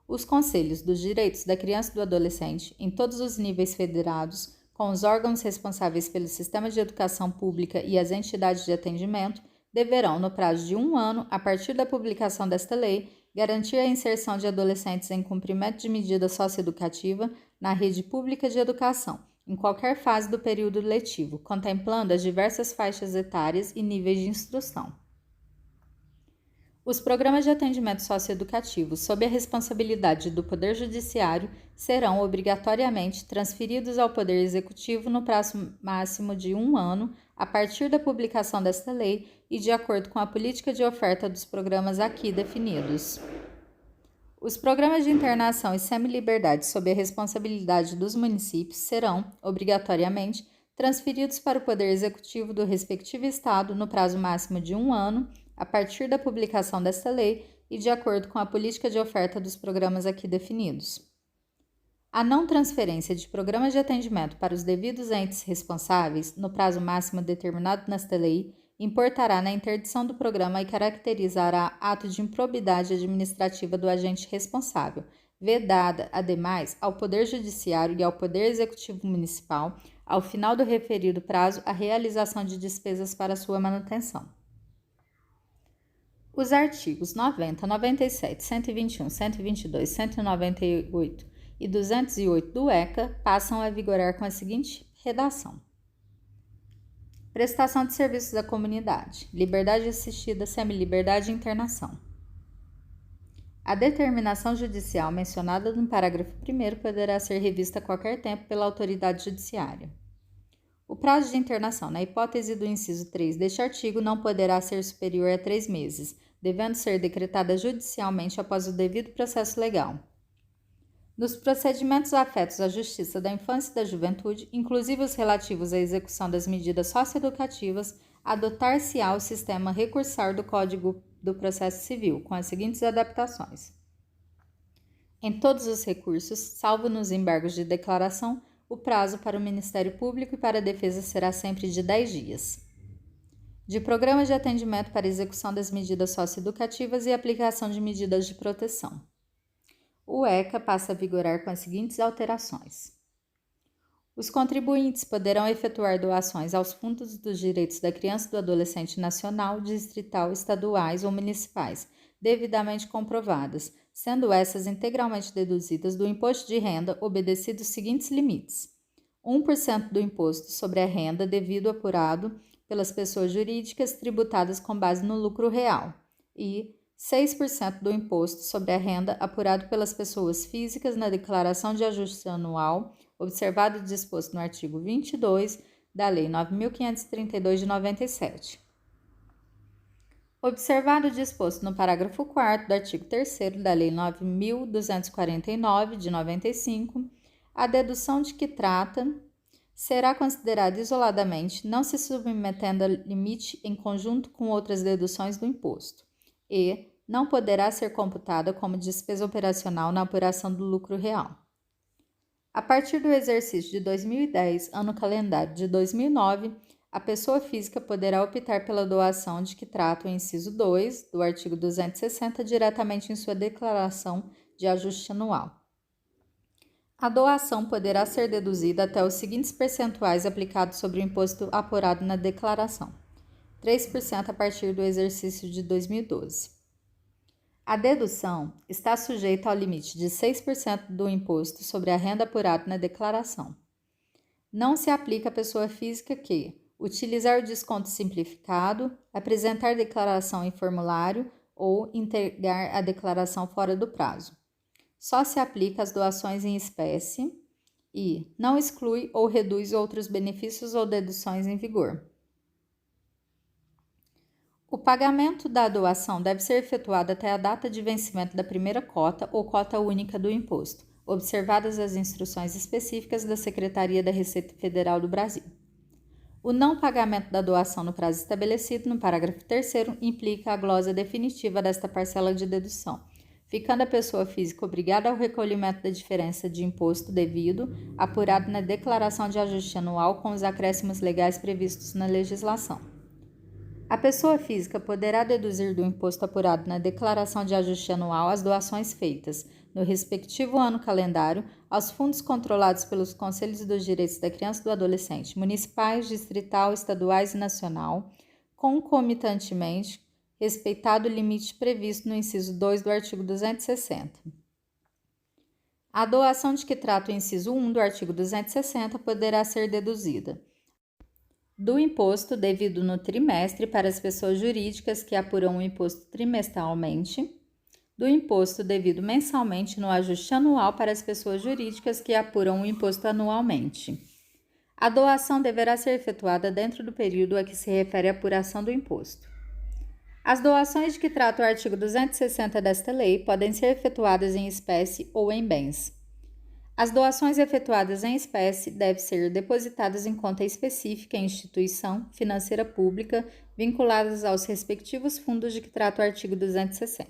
[SPEAKER 1] Os Conselhos dos Direitos da Criança e do Adolescente, em todos os níveis federados, com os órgãos responsáveis pelo sistema de educação pública e as entidades de atendimento, deverão, no prazo de 1 ano, a partir da publicação desta lei, garantir a inserção de adolescentes em cumprimento de medida socioeducativa na rede pública de educação, em qualquer fase do período letivo, contemplando as diversas faixas etárias e níveis de instrução. Os programas de atendimento socioeducativo sob a responsabilidade do Poder Judiciário serão obrigatoriamente transferidos ao Poder Executivo no prazo máximo de 1 ano a partir da publicação desta lei e de acordo com a política de oferta dos programas aqui definidos. Os programas de internação e semi-liberdade sob a responsabilidade dos municípios serão, obrigatoriamente, transferidos para o Poder Executivo do respectivo Estado no prazo máximo de 1 ano a partir da publicação desta lei e de acordo com a política de oferta dos programas aqui definidos. A não transferência de programas de atendimento para os devidos entes responsáveis, no prazo máximo determinado nesta lei, importará na interdição do programa e caracterizará ato de improbidade administrativa do agente responsável, vedada, ademais, ao Poder Judiciário e ao Poder Executivo Municipal, ao final do referido prazo, a realização de despesas para sua manutenção. Os artigos 90, 97, 121, 122, 198 e 208 do ECA passam a vigorar com a seguinte redação. Prestação de serviços à comunidade, liberdade assistida, semi-liberdade e internação. A determinação judicial mencionada no parágrafo 1º poderá ser revista a qualquer tempo pela autoridade judiciária. O prazo de internação, na hipótese do inciso 3 deste artigo, não poderá ser superior a 3 meses, devendo ser decretada judicialmente após o devido processo legal. Nos procedimentos afetos à Justiça da Infância e da Juventude, inclusive os relativos à execução das medidas socioeducativas, adotar-se-á o sistema recursal do Código do Processo Civil, com as seguintes adaptações. Em todos os recursos, salvo nos embargos de declaração, o prazo para o Ministério Público e para a Defesa será sempre de 10 dias. De programas de atendimento para execução das medidas socioeducativas e aplicação de medidas de proteção. O ECA passa a vigorar com as seguintes alterações. Os contribuintes poderão efetuar doações aos fundos dos direitos da criança e do adolescente nacional, distrital, estaduais ou municipais, devidamente comprovadas, sendo essas integralmente deduzidas do imposto de renda, obedecidos os seguintes limites: 1% do imposto sobre a renda devido apurado pelas pessoas jurídicas tributadas com base no lucro real e 6% do imposto sobre a renda apurado pelas pessoas físicas na declaração de ajuste anual, observado o disposto no artigo 22 da Lei 9.532 de 97. Observado o disposto no parágrafo 4º do artigo 3º da Lei 9.249 de 95, a dedução de que trata será considerada isoladamente, não se submetendo a limite em conjunto com outras deduções do imposto, e não poderá ser computada como despesa operacional na apuração do lucro real. A partir do exercício de 2010, ano calendário de 2009, a pessoa física poderá optar pela doação de que trata o inciso 2 do artigo 260 diretamente em sua declaração de ajuste anual. A doação poderá ser deduzida até os seguintes percentuais aplicados sobre o imposto apurado na declaração: 3% a partir do exercício de 2012. A dedução está sujeita ao limite de 6% do imposto sobre a renda apurado na declaração. Não se aplica à pessoa física que utilizar o desconto simplificado, apresentar declaração em formulário ou entregar a declaração fora do prazo. Só se aplica às doações em espécie e não exclui ou reduz outros benefícios ou deduções em vigor. O pagamento da doação deve ser efetuado até a data de vencimento da primeira cota ou cota única do imposto, observadas as instruções específicas da Secretaria da Receita Federal do Brasil. O não pagamento da doação no prazo estabelecido no parágrafo 3º implica a glosa definitiva desta parcela de dedução, ficando a pessoa física obrigada ao recolhimento da diferença de imposto devido, apurado na declaração de ajuste anual com os acréscimos legais previstos na legislação. A pessoa física poderá deduzir do imposto apurado na declaração de ajuste anual as doações feitas, no respectivo ano calendário, aos fundos controlados pelos Conselhos dos Direitos da Criança e do Adolescente, municipais, distrital, estaduais e nacional, concomitantemente, respeitado o limite previsto no inciso 2 do artigo 260. A doação de que trata o inciso 1 do artigo 260 poderá ser deduzida do imposto devido no trimestre para as pessoas jurídicas que apuram o imposto trimestralmente, do imposto devido mensalmente no ajuste anual para as pessoas jurídicas que apuram o imposto anualmente. A doação deverá ser efetuada dentro do período a que se refere a apuração do imposto. As doações de que trata o artigo 260 desta lei podem ser efetuadas em espécie ou em bens. As doações efetuadas em espécie devem ser depositadas em conta específica em instituição financeira pública vinculadas aos respectivos fundos de que trata o artigo 260.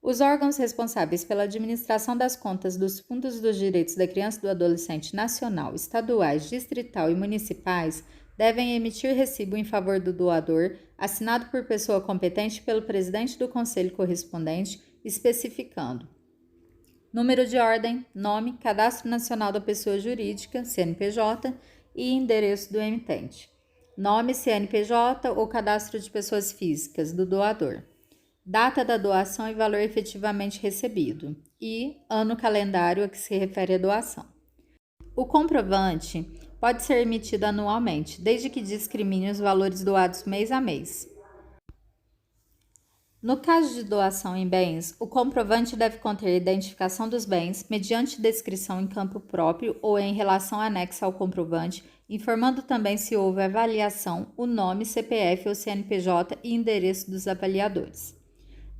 [SPEAKER 1] Os órgãos responsáveis pela administração das contas dos fundos dos direitos da criança e do adolescente nacional, estaduais, distrital e municipais devem emitir recibo em favor do doador, assinado por pessoa competente pelo presidente do conselho correspondente, especificando número de ordem, nome, cadastro nacional da pessoa jurídica, CNPJ, e endereço do emitente. Nome, CNPJ ou cadastro de pessoas físicas do doador. Data da doação e valor efetivamente recebido. E ano calendário a que se refere a doação. O comprovante pode ser emitido anualmente, desde que discrimine os valores doados mês a mês. No caso de doação em bens, o comprovante deve conter a identificação dos bens, mediante descrição em campo próprio ou em relação anexa ao comprovante, informando também se houve avaliação, o nome, CPF ou CNPJ e endereço dos avaliadores.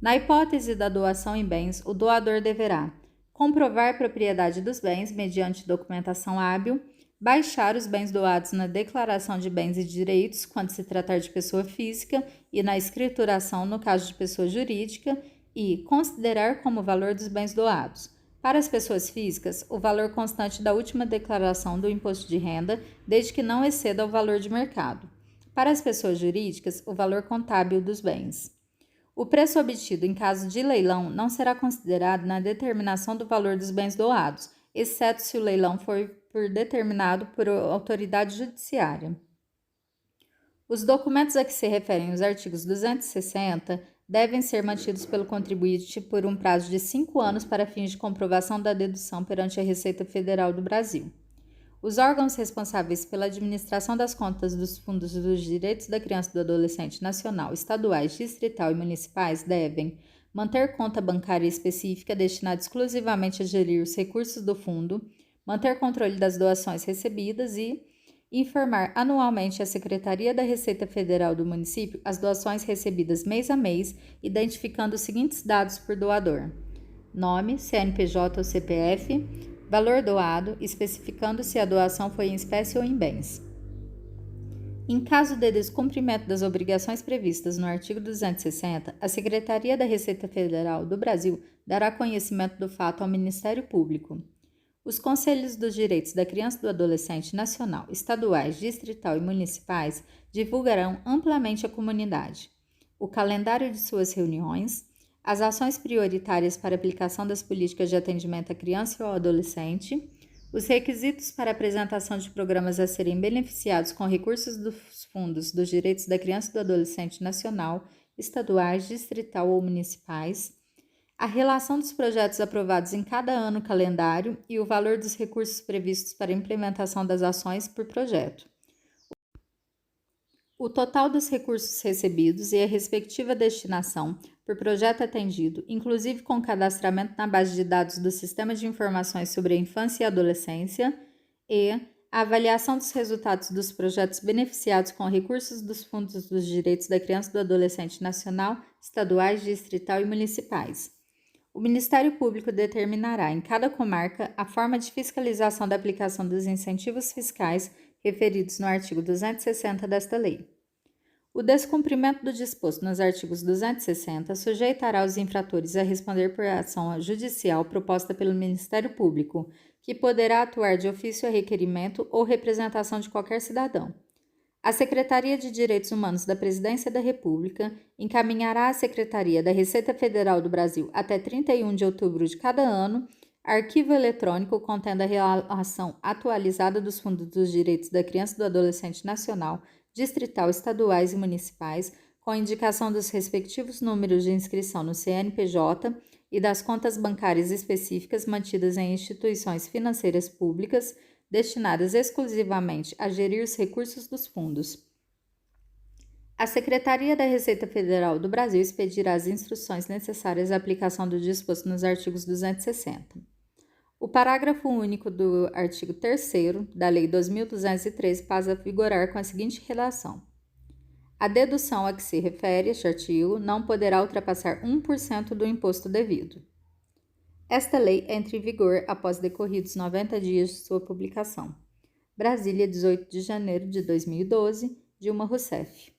[SPEAKER 1] Na hipótese da doação em bens, o doador deverá comprovar a propriedade dos bens mediante documentação hábil, baixar os bens doados na declaração de bens e direitos quando se tratar de pessoa física e na escrituração no caso de pessoa jurídica e considerar como valor dos bens doados. Para as pessoas físicas, o valor constante da última declaração do imposto de renda, desde que não exceda o valor de mercado. Para as pessoas jurídicas, o valor contábil dos bens. O preço obtido em caso de leilão não será considerado na determinação do valor dos bens doados, exceto se o leilão for determinado por autoridade judiciária. Os documentos a que se referem os artigos 260 devem ser mantidos pelo contribuinte por um prazo de 5 anos para fins de comprovação da dedução perante a Receita Federal do Brasil. Os órgãos responsáveis pela administração das contas dos fundos dos direitos da criança e do adolescente nacional, estaduais, distrital e municipais devem manter conta bancária específica destinada exclusivamente a gerir os recursos do fundo, manter controle das doações recebidas e informar anualmente à Secretaria da Receita Federal do município as doações recebidas mês a mês, identificando os seguintes dados por doador: nome, CNPJ ou CPF, valor doado, especificando se a doação foi em espécie ou em bens. Em caso de descumprimento das obrigações previstas no artigo 260, a Secretaria da Receita Federal do Brasil dará conhecimento do fato ao Ministério Público. Os Conselhos dos Direitos da Criança e do Adolescente nacional, estaduais, distrital e municipais divulgarão amplamente à comunidade o calendário de suas reuniões, as ações prioritárias para aplicação das políticas de atendimento à criança e ao adolescente, os requisitos para apresentação de programas a serem beneficiados com recursos dos fundos dos direitos da criança e do adolescente nacional, estaduais, distrital ou municipais, a relação dos projetos aprovados em cada ano calendário e o valor dos recursos previstos para a implementação das ações por projeto. O total dos recursos recebidos e a respectiva destinação por projeto atendido, inclusive com cadastramento na base de dados do Sistema de Informações sobre a Infância e Adolescência, e a avaliação dos resultados dos projetos beneficiados com recursos dos fundos dos direitos da criança e do adolescente nacional, estaduais, distrital e municipais. O Ministério Público determinará em cada comarca a forma de fiscalização da aplicação dos incentivos fiscais referidos no artigo 260 desta lei. O descumprimento do disposto nos artigos 260 sujeitará os infratores a responder por ação judicial proposta pelo Ministério Público, que poderá atuar de ofício a requerimento ou representação de qualquer cidadão. A Secretaria de Direitos Humanos da Presidência da República encaminhará à Secretaria da Receita Federal do Brasil até 31 de outubro de cada ano arquivo eletrônico contendo a relação atualizada dos fundos dos direitos da criança e do adolescente nacional, distrital, estaduais e municipais, com indicação dos respectivos números de inscrição no CNPJ e das contas bancárias específicas mantidas em instituições financeiras públicas destinadas exclusivamente a gerir os recursos dos fundos. A Secretaria da Receita Federal do Brasil expedirá as instruções necessárias à aplicação do disposto nos artigos 260. O parágrafo único do artigo 3º da Lei 2.213 passa a vigorar com a seguinte redação: a dedução a que se refere este artigo não poderá ultrapassar 1% do imposto devido. Esta lei entra em vigor após decorridos 90 dias de sua publicação. Brasília, 18 de janeiro de 2012, Dilma Rousseff.